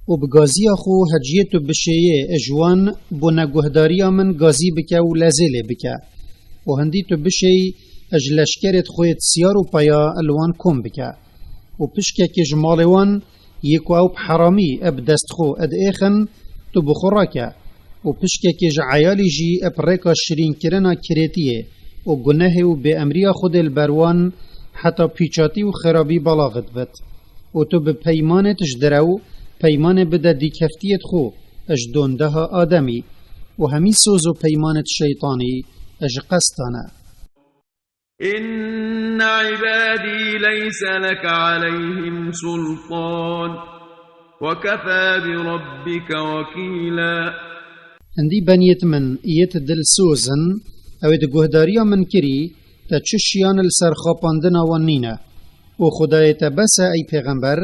و بگازی خو هجیتو بشیه اجوان بو نگوهداریا من گازی بکه و لازله بکه و هندی تو بشی اجلشکرت خویت سیار و پایا الوان کم بکه و پشکه که جمالوان یکو او بحرامی اب دست خو اد ایخن تو بخوراکه و پشکه که جعیالی جی اب ریکا شرین کرنا کریتیه و گناه و به امریا خود البروان حتی پیچاتی و خرابی بلاغت بد و تو به پیمانت جدرو پیمان بده دیکفتیت خو اج دونده ها آدمی و همی سوز و پیمانت شیطانی اج قستانا إن عبادي ليس لك عليهم سلطان وكفى بربك وكيلا هندی بنیت من ایت دل سوزن او ده گهداریا من کری تا چشیان السر خاپاندنا و نینه و خدایت بس ای پیغمبر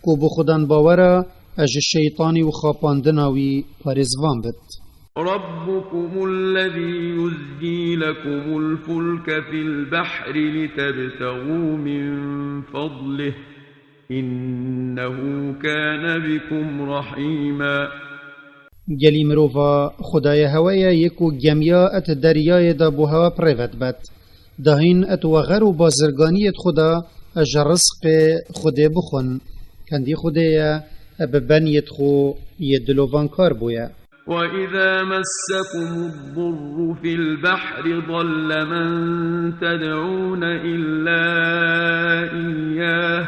کو بو خودان باورا اج شیطانی و خاپاندناوی پارزوان بد ربكم الذي يزجي لكم الفلك في البحر لتبتغوا من فضله إنه كان بكم رحيما گلی مروفا خدای هوای یکو گمیا ات دریای دا بو هوا پریوت بد دهین ات وغر و بازرگانیت خدا اج رزق خوده بخون کندی خودیا ببنیت خو یدلوان کار بویا وإذا مسكم الضر في البحر ضل من تدعون إلا إياه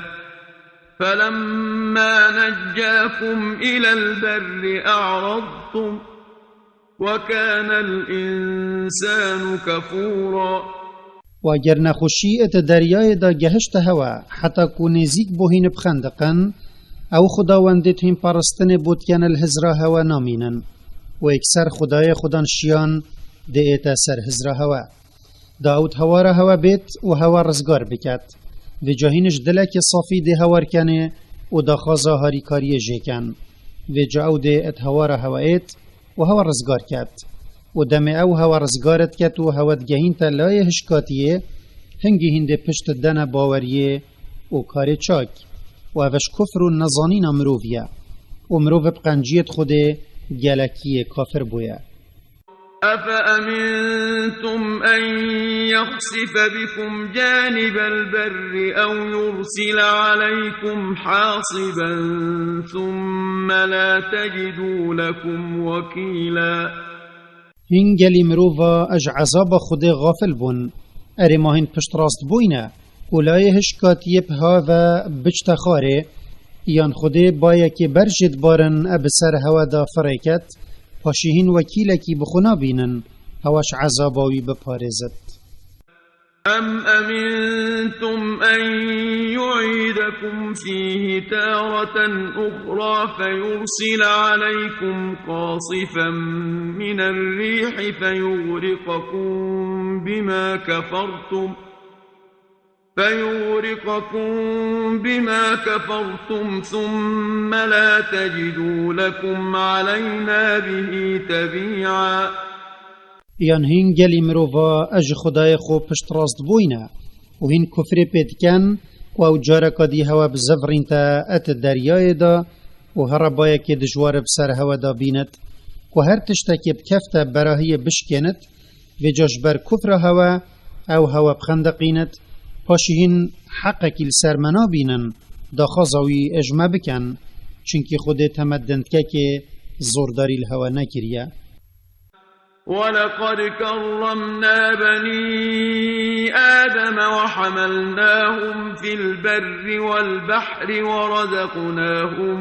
فلما نجاكم إلى البر أعرضتم وكان الإنسان كفورا و اگر نخوشی ات دریای دا گهشت هوا حتی کو نزیک بوهین بخندقن او خداوندت هم پرستن بودکن الهزرا هوا نامینن و اکسر خدای خودان شیان ده ایتا سر هزرا هوا دا اوت هوا را هوا بیت و هوا رزگار بکت و جاهینش دلک صافی ده هوار کنه و دا خوازا هاری کاری جیکن و جاو ده ات هوا را هوا ایت و هوا رزگار کت و دم او هوا رزگارت کت و هوا دگهین تا لای هشکاتیه هنگی هنده پشت دن باوریه و کار چاک و اوش کفر و نزانین مروفیه و مروف بقنجیت خوده گلکی کافر بویا أفأمنتم أن يخسف بكم جانب البر أو يرسل عليكم حاصبا ثم لا تجدوا لكم وكيلا هنگلی مروفا اج عذاب خود غافل بون اری ماهن پشت راست بوینه اولای هشکاتیب ها و بچت خاره یان خوده باید که برجد بارن اب سر هوا دا فریکت پاشهین وکیلکی بخونا بینن هواش عذاباوی بپارزد. أم أمنتم أن يعيدكم فيه تارة أخرى فيرسل عليكم قاصفا من الريح فيغرقكم بما كفرتم ثم لا تجدوا لكم علينا به تبيعا. یان هین گلی مروفا اج خدای خو پشت راست بوینه و هین کفر پیدکن و او جارکا دی هوا بزفرین تا ات دریای دا و هر بایا که دجوار بسر هوا دا بیند و هر تشتکی بکفت براهی بشکند و جاش بر کفر هوا او هوا بخندقیند پاشی هین حقکی لسرمنا بینن دا خازاوی اجمع بکن چونکی خود تمدند که زورداری الهوا نکریه. ولقد كرمنا بني آدم وحملناهم في البر والبحر ورزقناهم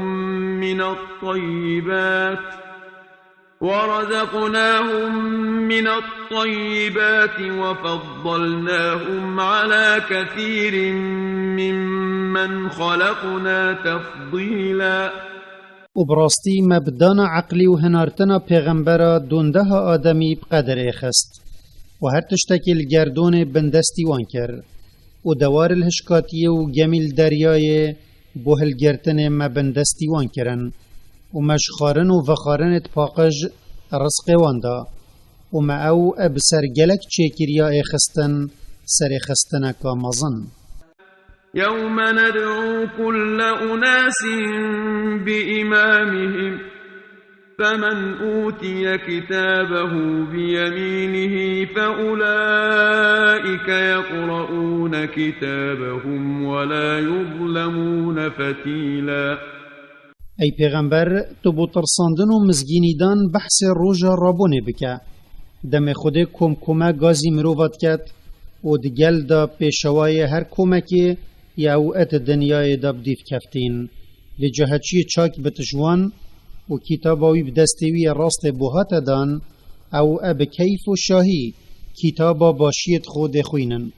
من الطيبات وفضلناهم على كثير ممن خلقنا تفضيلا. و براستی مبدان عقلی و هنارتنا پیغمبرا دونده ها آدمی بقدر اخست و هر تشتکل گردون بندستی وان کر و دوار الهشکاتی و گمیل دریای بوهل گرتن مبندستی وان کرن و مشخارن و وخارنت پاقج رزق واندا و ما او ابسر گلک چیکریا اخستن سر خستنکا مزن. يوم ندعو كل أناس بإمامهم فمن أوتي كتابه بيمينه فأولئك يقرؤون كتابهم ولا يظلمون فتيلا. ای پیغمبر تو بو ترساندن و مزگینیدان بحث روژا رابونه بکه دم خود کمکمه گازی مروفات کد و دگل دا پیشوای هر کمکی یا او ات دنیای دا بدیف کفتین و جهچی چاک بتجوان و کتاباوی بدستوی راست بوهات دان او اب کیف و شاهی کتابا باشیت خود خوینن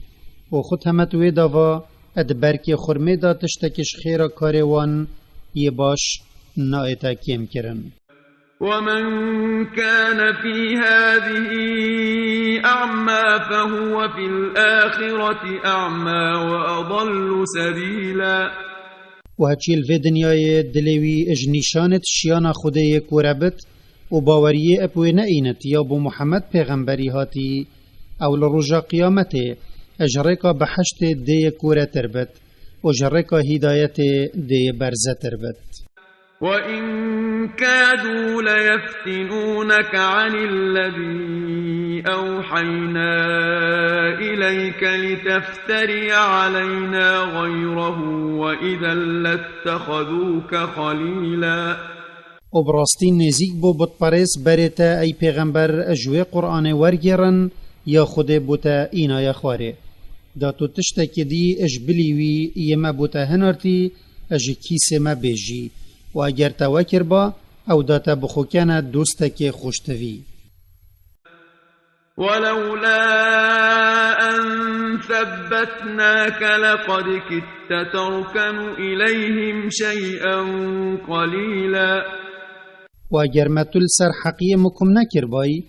و خود همتوی داوا اد برک خرمه دا تشتکش خیرا کاروان یه باش نایتا کم کرن. ومن كان في هذه أعمى فهو في الآخرة أعمى وأضل سبيلا. و هچیل في دنیای دلوی اجنیشانت شیانا خوده کوربت و باوری اپوی نئینت یا بو محمد پیغمبری هاتی او لرجا قیامته اجرکا بحشت دی کوره تربت و جرکا هدایت دی برزه تربت. وَإِن كَادُوا لَيَفْتِنُونَكَ عَنِ الَّذِي أَوْحَيْنَا إِلَيْكَ لِتَفْتَرِيَ عَلَيْنَا غَيْرَهُ وَإِذًا لَاتَّخَذُوكَ خَلِيلًا. و براستی نزیک بو بتپرس برتا ای پیغمبر اجوی قرآن ورگرن یا خود بوتا اینا یا خواره دا تو تشتکی دی اجبلیوی یما بوتا هنارتی اج کیس ما بیجی و اگر توکر با او داتا بخوکن دوستک خوشتوی. ولولا أن ثبتناك لقد كدت تركن إليهم شيئا قليلا. و اگر متل سر حقیه مکم نکر بای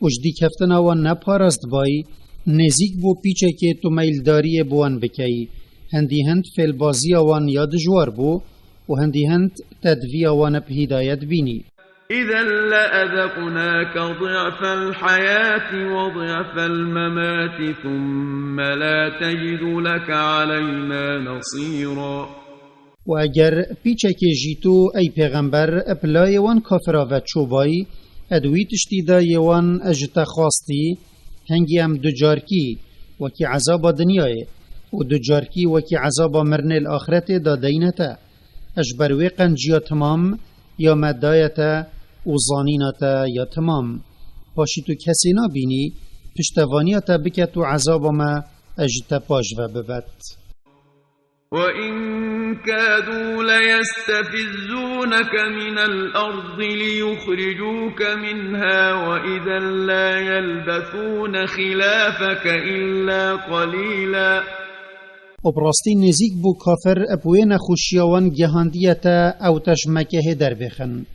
اجدی کفتنا و نپارست بای نزیک بو پیچه که تو میلداری بوان بکی هندی هند فیل بازی آوان یاد جوار بو و هندی هند تدوی آوان به هدایت بینی. إذا لأذقناك ضعف الحياة وضعف الممات ثم لا تجد لك علينا نصيرا. و اگر پیچه که جیتو ای پیغمبر اپلای وان کافرا و چوبای ادوی تشتی دا یوان اجتا خواستی هنگی هم دو جارکی وکی عذاب دنیای و دو جارکی وکی عذاب مرن الاخرت دا دینتا اجبروی قنجیا تمام یا مدایتا و زانینتا یا تمام پاشی تو کسی نبینی پشتوانیتا بکت و عذاب ما اجتا پاش و ببت. وَإِن كادوا ليستفزونك من الأرض ليخرجوك منها وإذا لا يلبثون خلافك إلا قليلا. و براستی نزیک بو کافر ابوین خوشیوان گهاندیتا او تجمکه در بخن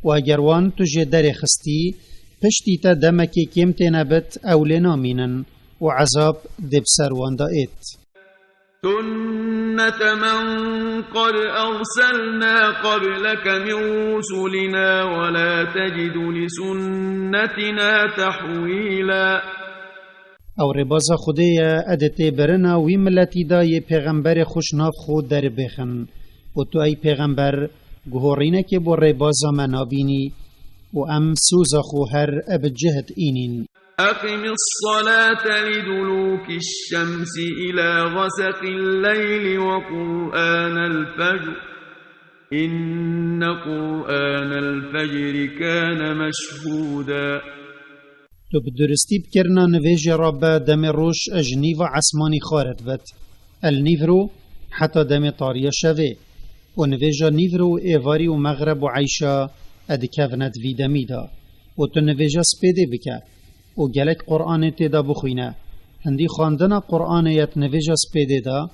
و اگر وان تجه در خستی پشتی تا دمکی کم تنبت او لنامینن و عذاب دبسر وان دائت. سنة من قد أرسلنا قبلك من رسلنا ولا تجد لسنتنا تحويلا. او ربازا خودیا ادته برنا وی ملتی دا ی پیغمبر خوشناف خود در بخن و تو ای پیغمبر گهورینه که با ربازا منابینی و ام سوزا خو هر اب جهد اینین. أقم الصلاة لدلوك الشمس إلى غسق الليل وقرآن الفجر إن قرآن الفجر كان مشهودا. تو بدرستی بکرنا نویج رابا دم روش اجنیو عسمانی خارد بد النیورو حتی دم طاریا شوه و نویجا نیورو ایواری و مغرب و عیشا ادکفند وی دمیدا و تو نویجا سپیده بکه و گلک قرآن تیدا بخوینه هندی خواندن قرآن یت نویجا سپیده دا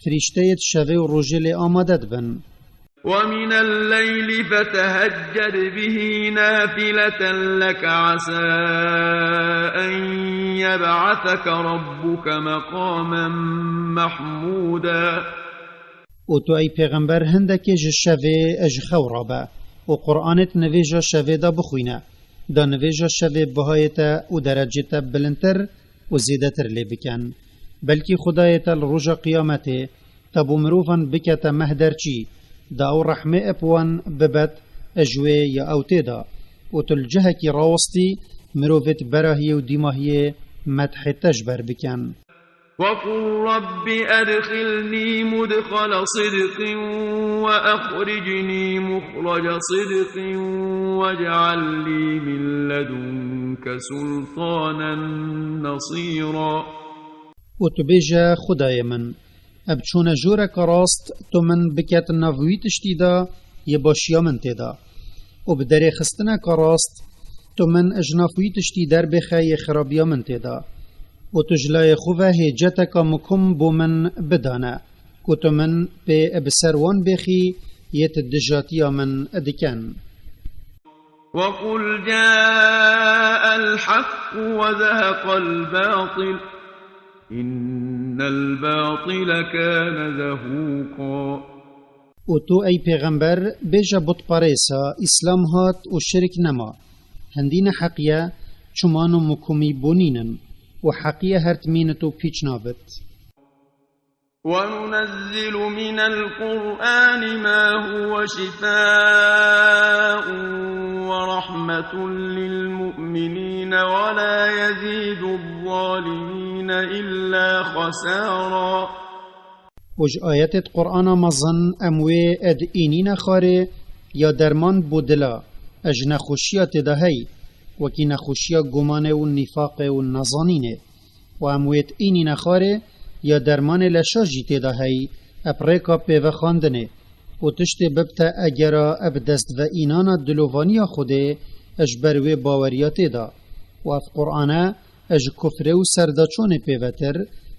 فرشته یت شوه و روژل آمادت بن. ومن الليل فتهجد به نافلة لك عسى أن يبعثك ربك مقاما محمودا. و تو ای پیغمبر هندک جشوه اج خورابه و قرآنت نویجا شوه دا بخوینه دا نویجا شوه بهایتا و درجتا بلندتر و زیدتر لی بکن بلکی خدایتا الرجا قیامته تبو مروفان بکتا مهدر چی دا او رحمه اپوان ببت اجوه یا اوتیدا و تلجه کی راوستی مروفت براهی و دیماهی مدح تجبر بکن. وقل رب أدخلني مدخل صدق وأخرجني مخرج صدق واجعل لي من لدنك سلطانا نصيرا. و تبیجه خدای من ابچون جورک راست تو من بکت نووی تشتی دا یه باشیا من تیدا و بدر خستنک راست تو من اجنافوی تشتی در بخه یه خرابیا من تیدا و تو جلای خواه هیجتک مکم بو من بدانه که تو من به ابسروان بخی یه تدجاتیا من ادکن. وقل جاء الحق وزهق الباطل إن الباطل كان زهوقا. و تو ای پیغمبر بیجا بط پاریسا اسلام هات و شرک نما هندین حقیه چمانو مکمی بونینن و حقیه هرتمینتو پیچ نابت. وننزل من القرآن ما هو شفاء ورحمة للمؤمنين ولا يزيد الظالمين إلا خسارا. وج آیت قرآن مزن اموی اد اینین خاره یا درمان بودلا اج نخوشیات دهی وکی نخوشیا گمانه و نفاق و نزانینه و امویت اینین خاره یا درمان لشاجی تدهی اپریکا پیو خاندنه و تشت ببتا اگرا اب دست و اینانا دلووانیا خوده اج بروی باوریات دا و اف قرآنه اج کفره و سرداچون پیوتر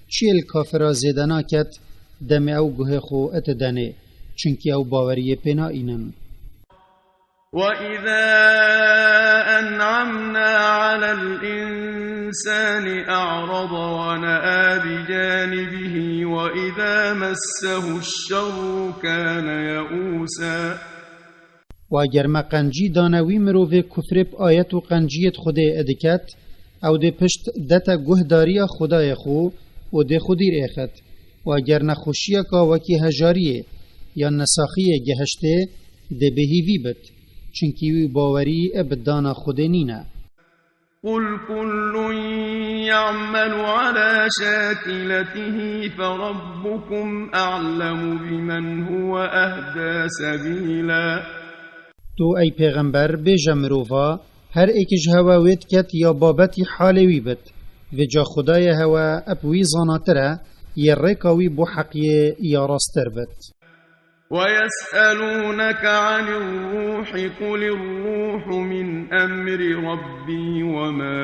چیل کافرا زیدنا کت دم او گوه خو اتدنه چنکی او باوری پینا اینن. وَإِذَا أَنْعَمْنَا عَلَى الْإِنسَانِ أَعْرَضَ وَنَأَىٰ بِجَانِبِهِ وَإِذَا مَسَّهُ الشَّرُّ كَانَ يَئُوسًا. و اگر ما قنجی دانوی مروه کفر آیت و قنجیت خود ادکت او ده پشت دتا گهداری خدای خو و ده خودیر ایخت و اگر نخوشی که وکی هجاریه یا نساخی گهشته ده بهیوی بد چنکی وی باوری ابدانا خود نینه. قل كل يعمل على شاكلته فربكم أعلم بمن هو أهدى سبيلا. تو ای پیغمبر بیجا مروفا هر ایکش هوا وید کت یا بابتی حالوی بد و جا خدای هوا اپوی زاناتره یه ریکاوی بو حقیه یا راستر بد. ويسألونك عن الروح قل الروح من أمر ربي وما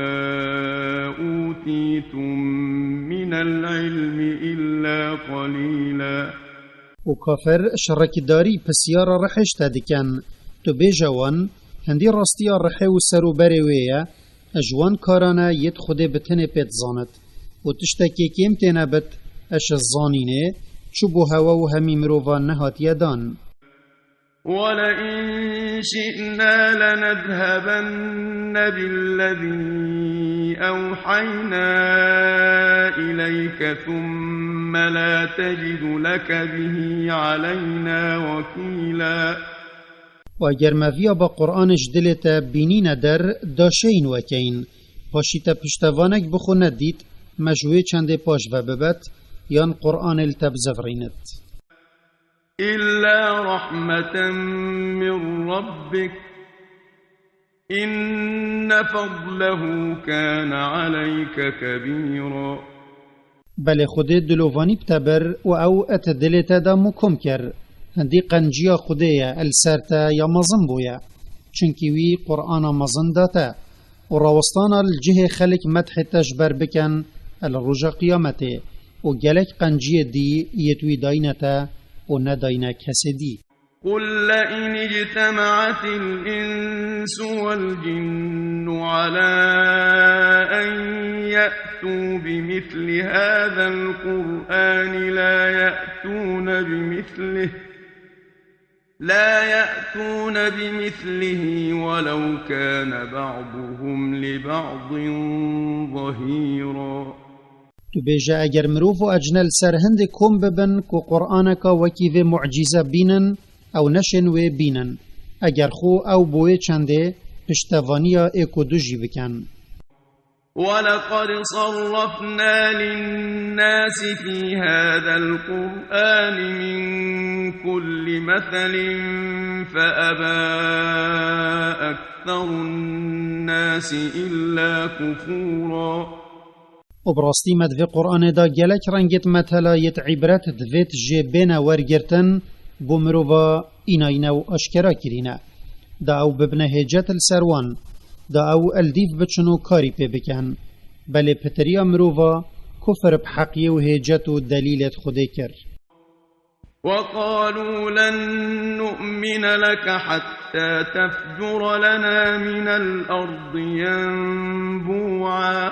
أوتيتم من العلم إلا قليلا. وكافر شرك داري بسيارة رحشت دكان تو بيجوان هندي راستيا رحي وسرو بريوية اجوان كارانا يد خده بتنه بيت زانت وتشتكي كيم تنبت اش الزانينه چوبو هوا و همي مروفا نهات يدان. ولئن شئنا لنذهبن بالذي أوحينا إليك ثم لا تجد لك به علينا وكيلا. و اگر مفیا با قرآنش دلتا بینین در داشین وکین پاشیتا پشتوانک بخو ندید مجوه چنده پاش و ببت یان قرآن التبزفرینت. إلا رحمة من ربك إن فضله كان عليك كبيرا. بله خود دلوفانی بتبر و او اتدلتا دا مکم کر هندی قنجیا خودیا السرتا یا مزن بویا چنکی وی قرآن مزن داتا و راوستانا الجه خلق مدح تجبر بکن الرجا قیامته و گلک قنجی دی یتوی داینتا و نداین کس دی. قل لئن اجتمعت الإنس والجن على أن يأتوا بمثل هذا القرآن لا يأتون بمثله ولو كان بعضهم لبعض ظهيرا. تو بیجا اگر مروف و اجنل سر هند کم ببن کو قرآنکا وکی و معجزه بینن او نشن و بینن اگر خو او بوی چنده پشتوانیا ایکو دوجی بکن. ولقد صرفنا للناس في هذا القرآن من كل مثل فأبى أكثر الناس إلا كفورا. وبراستی مدوی قرآن دا گلک رنگت مثلا یت عبرت دویت جبینا ورگرتن بومرووا ایناینا و اشکرا کرینه دا او ببنه هجت السروان دا او الدیف بچنو کاری پی بکن بله پتریا مرووا کفر بحقیه و هجت و دلیلت خوده کر. وقالوا لن نؤمن لك حتى تفجر لنا من الأرض ينبوعا.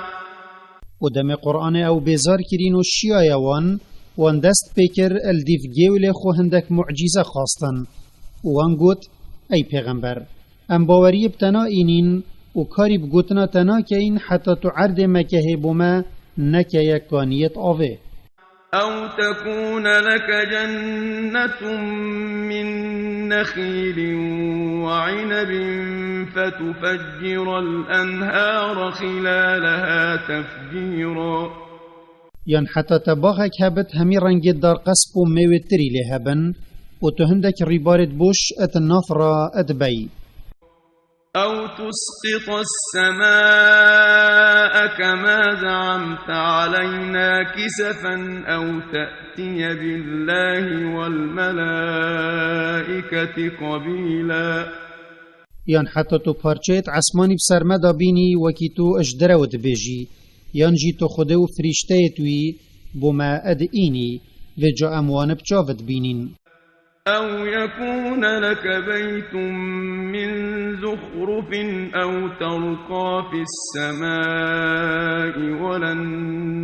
و دم قرآن او بیزار کرین و شیایوان وان دست پیکر الدیف گیول خو هندک معجزه خواستن وان گوت ای پیغمبر ام باوری بتنا اینین و کاری بگوتنا تنا که این حتی تو عرد مکه بوما نکه یکانیت آوه. أو تكون لك جنة من نخيل وعنب فتفجر الأنهار خلالها تفجيرا. یان حتی تباغک هبت همی رنگ دار قصب و میوتری لهبن و تو هندک ریبارت بوش اتناف را ادبی. أو تسقط السماء كما زعمت علينا كسفا أو تأتي بالله والملائكة قبيلا. یان حتی تو پارچهت عسمانی بسر مدا بینی وکی تو اجدرود بیجی یان جی تو خوده و فرشته توی بوما ادئینی و جا اموان بچاوت بینین. أو يكون لك بيت من زخرف أو ترقى في السماء ولن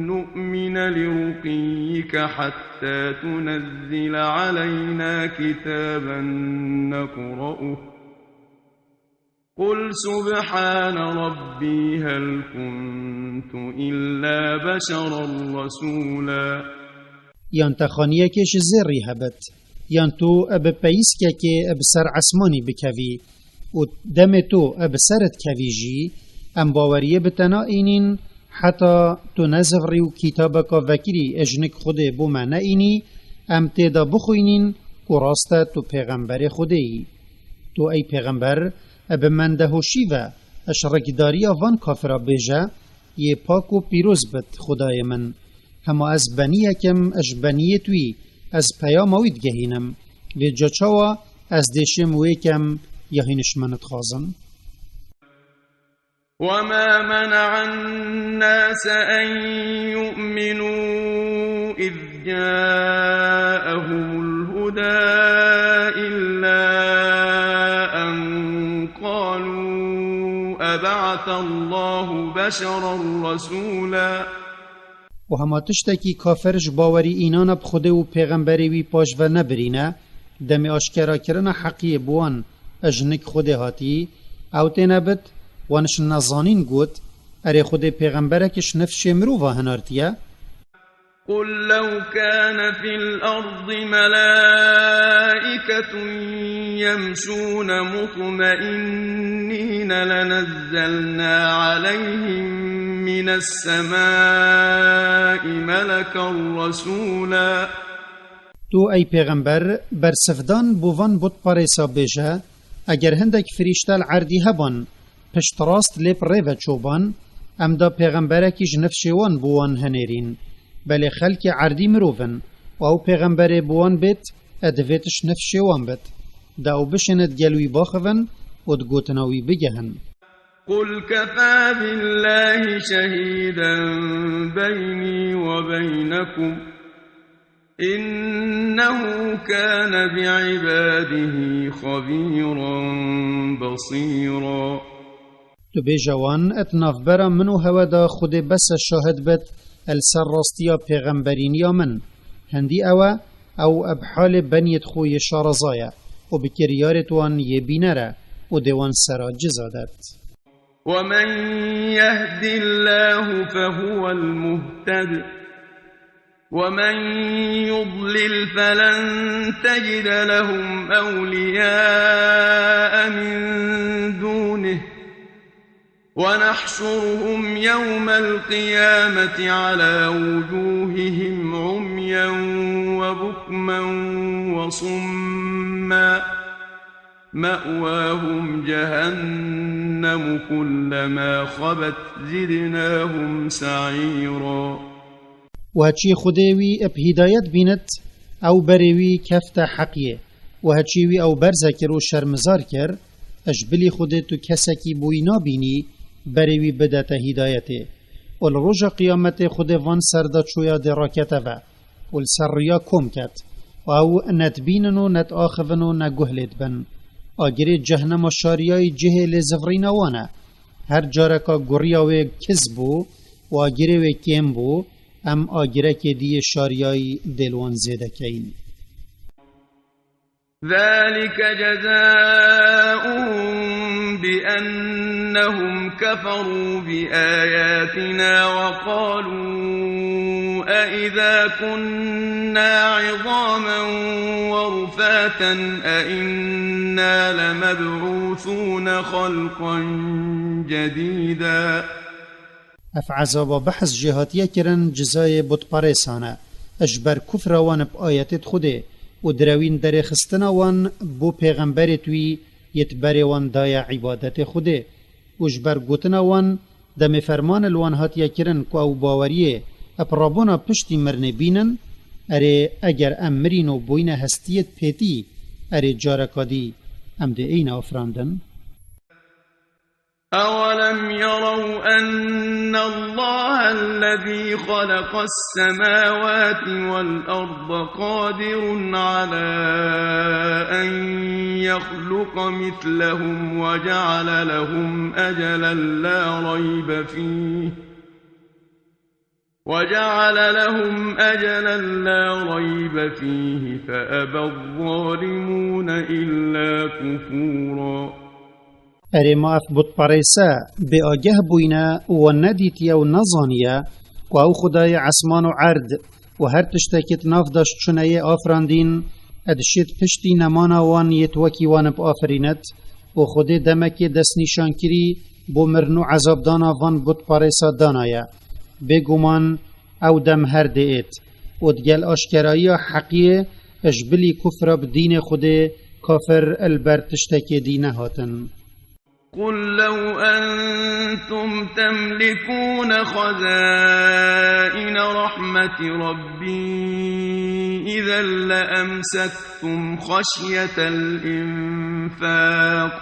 نؤمن لرقيك حتى تنزل علينا كتابا نقرأه قل سبحان ربي هل كنت إلا بشرا رسولا. یان تخانیه کش زری هبت یان تو اب پیسکه که اب سر عسمانی بکوی و دم تو اب سرت کوی جی ام باوریه بتنا اینین حتی تو نزغری و کتابکا وکری اجنک خوده بو معنی اینی ام تیدا بخوینین و راسته تو پیغمبر خوده ای. تو ای پیغمبر اب مندهوشی و اشرکداری وان کافر بیجه یه پاک و پیروز بد خدای من هما از بنی یکم اش بنی توی از پیاموید گهینم و جاچاوا از دیشم ویکم یهینش منت خازن. وما منع الناس أن يؤمنوا إذ جاءهم الهدى إلا أن قالوا أبعث الله بشرا رسولا. و هما تشتکی کافرش باوری اینان بخوده و پیغمبری وی پاش و نبرینه دم آشکرا کرن حقی بوان اجنک خوده هاتی او تینبت وانش نزانین گوت اره خود پیغمبرکش نفش مروفا هنارتیه. قل لو كان في الأرض ملائكة يمشون مطمئنين لنزلنا عليهم من السماء ملكا رسولا. تو ای پیغمبر برسفدان بوان بود پاریسا بیجه اگر هندک فریشتال عردی هبان پشت راست لیپ ریو چوبان ام دا پیغمبرکیش نفشوان بوان هنرین بله خلق عردی مروفن و او پیغمبر بوان بیت ادویتش نفشوان بیت دا او بشند گلوی باخون و دگوتناوی بگهن. قل كفى بالله شهيدا بيني وبينكم إنه كان بعباده خبيرا بصيرا. تو بیجوان اتناف برا منو هودا خود بس شاهد بد السر راستیا پیغمبرینیا من هندی او ابحال بنیت خوی شارزایا و بکریارتوان یبینره و دیوان سرا جزادت. ومن يهد الله فهو المهتد ومن يضلل فلن تجد لهم أولياء من دونه ونحشرهم يوم القيامة على وجوههم عميا وبكما وصما مأواهم جهنم كلما خبت زدناهم سعيرا. وهچی خودوی اب هدایت بیند او بروی کفت حقیه وهچیوی او برزکر و شرمزار کر اجبلی خودتو کسکی بوینا بینی بروی بدت هدایته والرجا قیامت خود وان سردا چویا دراکته و السریا کم کت و او نتبینن و نت آخفن و نگهلت بن آگری جهنم شاریای جهل زفرین وانه هر جارکا گریاوی کذبو و آگری وی کم بو ام آگره که دی شاریای دلوان زیده کین. ذلك جزاؤهم بأنهم كفروا بآياتنا وقالوا أئذا كنا عظاما ورفاتا أئنا لمبعوثون خلقا جديدا. اف عذابا بحث جهاتیه کرن جزای بود پاریسانه اجبر کفر وان ب آیتت خوده و دروین در خستنا وان بو پیغمبر توی یتبر وان دای عبادت خوده و اجبر گوتنا وان دم فرمان الوان هاتیه کرن که او باوریه اپرابونا پشتی مرنه بینن اره اگر امرین و بوین هستیت پیتی اره جارکادی ام ده این افراندن. أولم يروا أن الله الذي خلق السماوات والأرض قادر على أن يخلق مثلهم وجعل لهم أجلا لا ريب فيه فأبى الظالمون إلا كفورا. اره ما اف بود پاریسا به آگه بوینه و ندیتیه و نزانیه و او خدای عصمان و عرد و هر تشتکت ناف داشت چونه آفراندین ادشت پشتی نمانا وان یتوکی وان بآفرینت و خود دمک دست نشان کری بو مرنو عذاب دانا وان بود پاریسا دانایه بگومان او دم هر دیت و دگل آشکرایی حقیه اجبلی کفر بدین خود کافر البر تشتک دینه هاتن. قل لو أنتم تملكون خزائن رحمة ربي إذا لأمسكتم خشية الإنفاق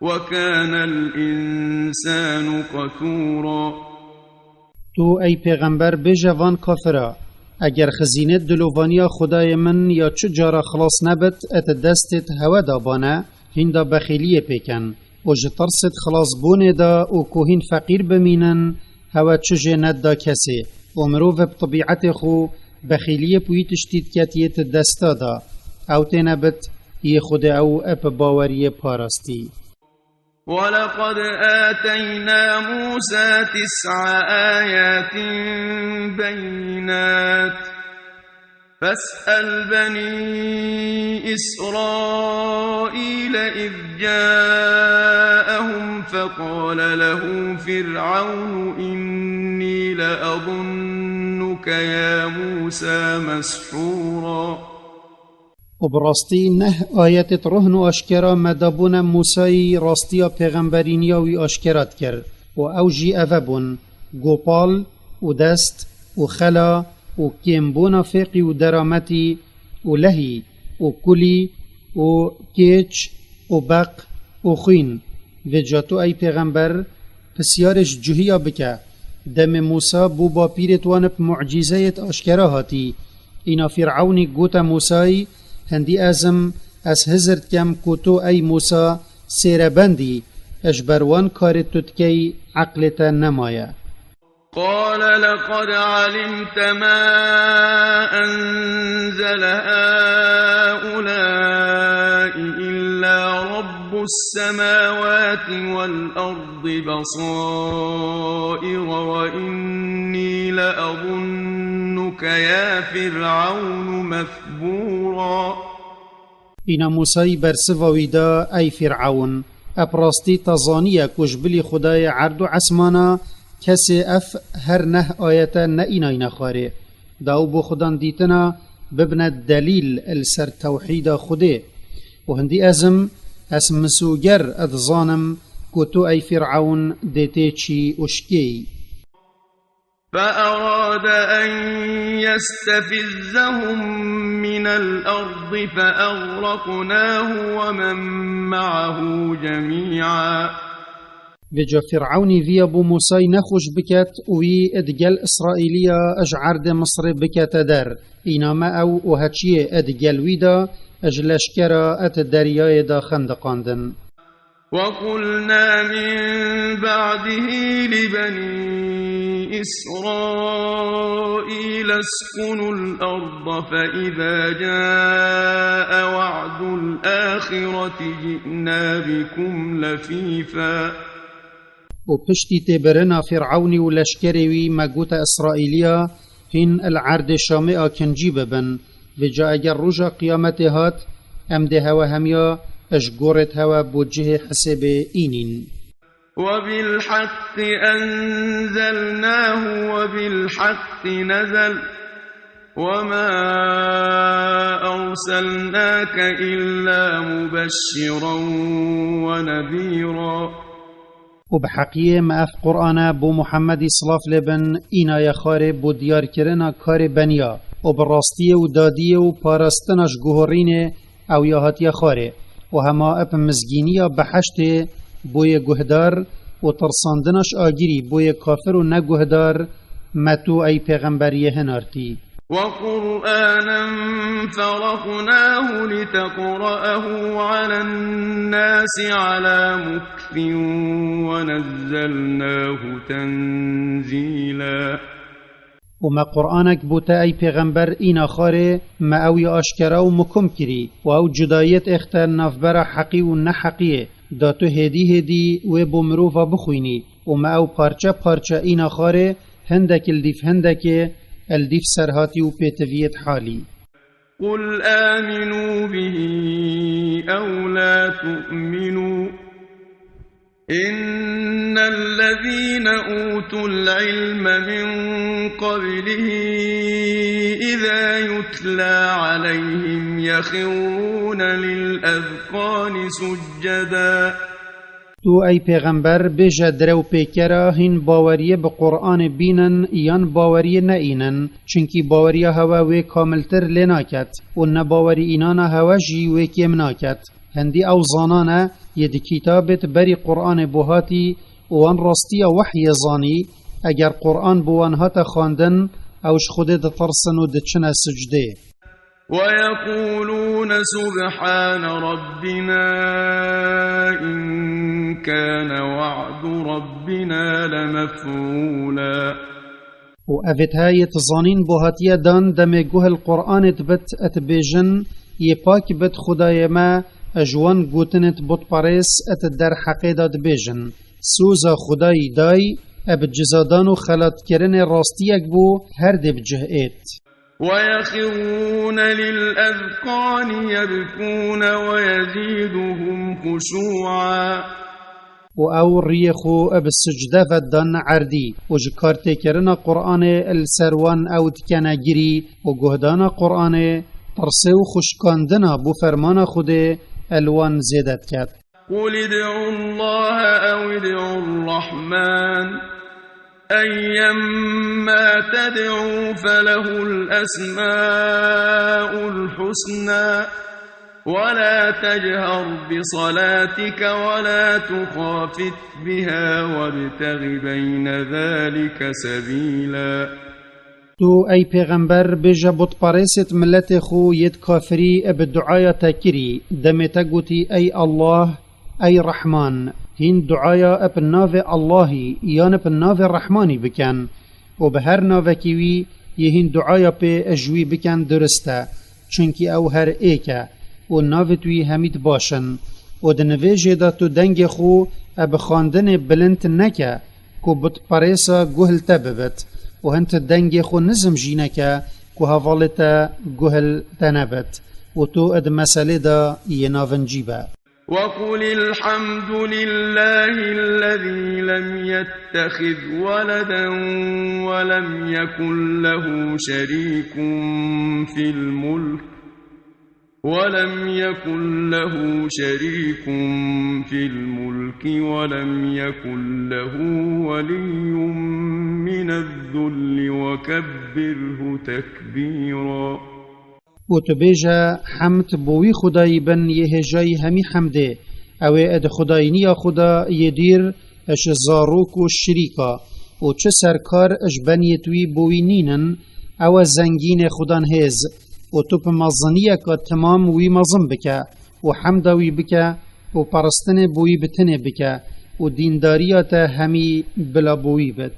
وكان الإنسان قتورا. تو ای پیغمبر بجوان کافرا اگر خزینه دلوانیا خدای من یا چو جارا خلاص نبت ات دستت هوا دابانه هندا بخیلیه پیکن و جترست خلاص بونه دا و کوهین فقیر بمینن هوا چو جنت دا کسی و مروف بطبیعت خو بخیلیه پویتشتید کتیت دستا دا او تینبت یه خود او اپ باوریه پارستی. ولقد آتينا موسى 9 آيات بينات فاسأل بني إسرائيل إذ جاءهم فقال له فرعون إني لأظنك يا موسى مسحورا. و براستی نه آیت رهن و اشکرا مدابون موسای راستیا پیغمبرینیا وی اشکرات کرد و اوجی اوبون گوپال و دست و خلا و کیمبون فقی و درامتی و لهی و کلی و کیچ و بق و خوین و جاتو ای پیغمبر پسیارش جوهیا بکه دم موسا بو با پیرت وانب معجزهت اشکرا هاتی اینا فرعونی گوتا موسای هندی ازم از هزرد کم کتو ای موسا سیربندی اجبروان کارت تتکی عقلتا نمایا. قال لقد علمت ما أنزل هؤلاء إلا رب السماوات والأرض بصائر وإني لأظنك يا فرعون مثبورا. اینا موسای برسواویدا ای فرعون اپراستی تزانیه کجبلی خدای عرض و عسمانا کسی اف هر نه آیتا نه اینای نخاره داو بو خودان دیتنا ببنه دلیل السر توحید خوده و هندی ازم اس مسوگر ادزانم کتو ای فرعون دیته چی اشکی. فأراد أن يستفزهم من الأرض فأغرقناه ومن معه جميعا. وجا فرعونی ویا بو موسای نخوش بکت وی ادگل اسرائیلیا اجعرد مصر بکت در اینما او و هچیه ادگل ویدا اجلشکرا ات دریای دا خندقاندن. وقلنا من بعده لبني إسرائيل اسكنوا الأرض فإذا جاء وعد الآخرة جئنا بكم لفيفا. و پشتی تبرنا فرعونی و لشکروی مگوت اسرائیلیا هن العرد شامع کنجی ببن و جا اگر رجا قیامت هات ام ده هوا همیا اشگورت هوا بوجه حسب اینین. وبالحق أنزلناه وبالحق نزل وما أرسلناك إلا مبشرا ونذيرا. و بحقیه ما اف قرآن بو محمد صلاف لبن اینا یخاره بو دیار کرنا کار بنیا و براستی و دادی و پارستنش گوهرین او یاهات یخاره و هما اپ مزگینی بحشت بوی گهدار و ترساندنش آگیری بوی کافر و نگهدار متو ای پیغمبری هنارتی. وقرآنا فرقناه لتقرأه على الناس على مكث ونزلناه تنزيلا. وما قرآنك بوتا ای پیغمبر اینا خاره ما اوی آشکرا و مکم کری و او جدایت اختر نفبر حقی و نحقیه دا تو هدی و بمروفا بخوینی و ما او پارچه پارچه اینا خاره هندک الدیف هندک الديف سرهاتي وبيتفيت حالي. قل آمنوا به أو لا تؤمنوا إن الذين أوتوا العلم من قبله إذا يتلى عليهم يخرون للأذقان سجدا. تو ای پیغمبر بیجه درو پیکره هین باوریه به قرآن بینن یان باوریه نه اینن چنکی باوریه هوا وی کاملتر لناکت و نباوری اینانا هوا جی وی کم ناکت هندی او زانانه ید کتابت بری قرآن بوهاتی وان راستی وحی زانی اگر قرآن بوان هات خواندن اوش خودت ترسن و دچنه سجده ويقولون سبحان ربنا إن كان وعد ربنا لمفعولا و اوید های تزانین بوهاتیه دان دم گوه القرآن تبت اتبیجن یه پاک بت خدای ما اجوان گوتنت بط پاریس ات در حقیدات بیجن سوزا خدای دای اب جزادان و خلات کرن راستیک بو هر دب جهئت ويخرون للأذقان يبكون ويزيدهم خشوعا و او ریخو اب السجده فدان عردی و جکارته کرن قرآن السروان او تکنگیری و گهدان قرآن ترسه و خوشکاندنا بو فرمان خود الوان زیدت کرد قل ادعوا الله او ادعوا الرحمن أيما تدعوا فله الأسماء الحسنى ولا تجهر بصلاتك ولا تخافت بها وابتغ بين ذلك سبيلا تو ای پیغمبر بجا بط پارست ملت خو ید کافری اب دعایا تکری دمتا گوتی ای الله ای رحمان هین دعایا اب ناو اللهی یان اب ناو رحمانی بکن و به هر ناو کیوی یه هین دعایا پی اجوی بکن درسته چونکی او هر ایکه و ناو توی همید باشن و دنویجه دا تو دنگ خو اب خاندن بلند نکه کو بط پاریسا گوهل تببت و هنت دنگ خو نزم جینکه کو حوالتا گوهل تنبت و تو اد مسئله دا یه ناون جیبه وقل الحمد لله الذي لم يتخذ ولدا ولم يكن له شريك في الملك ولم يكن له ولي من الذل وكبره تكبيرا و تو بیجا حمد بوی خدای بن یه جای همی حمده او اد خداینی خدا یه دیر اش زاروک و شریکا و چه سرکار اش بنی توی بوی نینن او زنگین خدان هز و تو پا مزنیه که تمام وی مزن بکه و حمد وی بکه و پرستن بوی بتنه بکه و دینداریات همی بلا بوی بد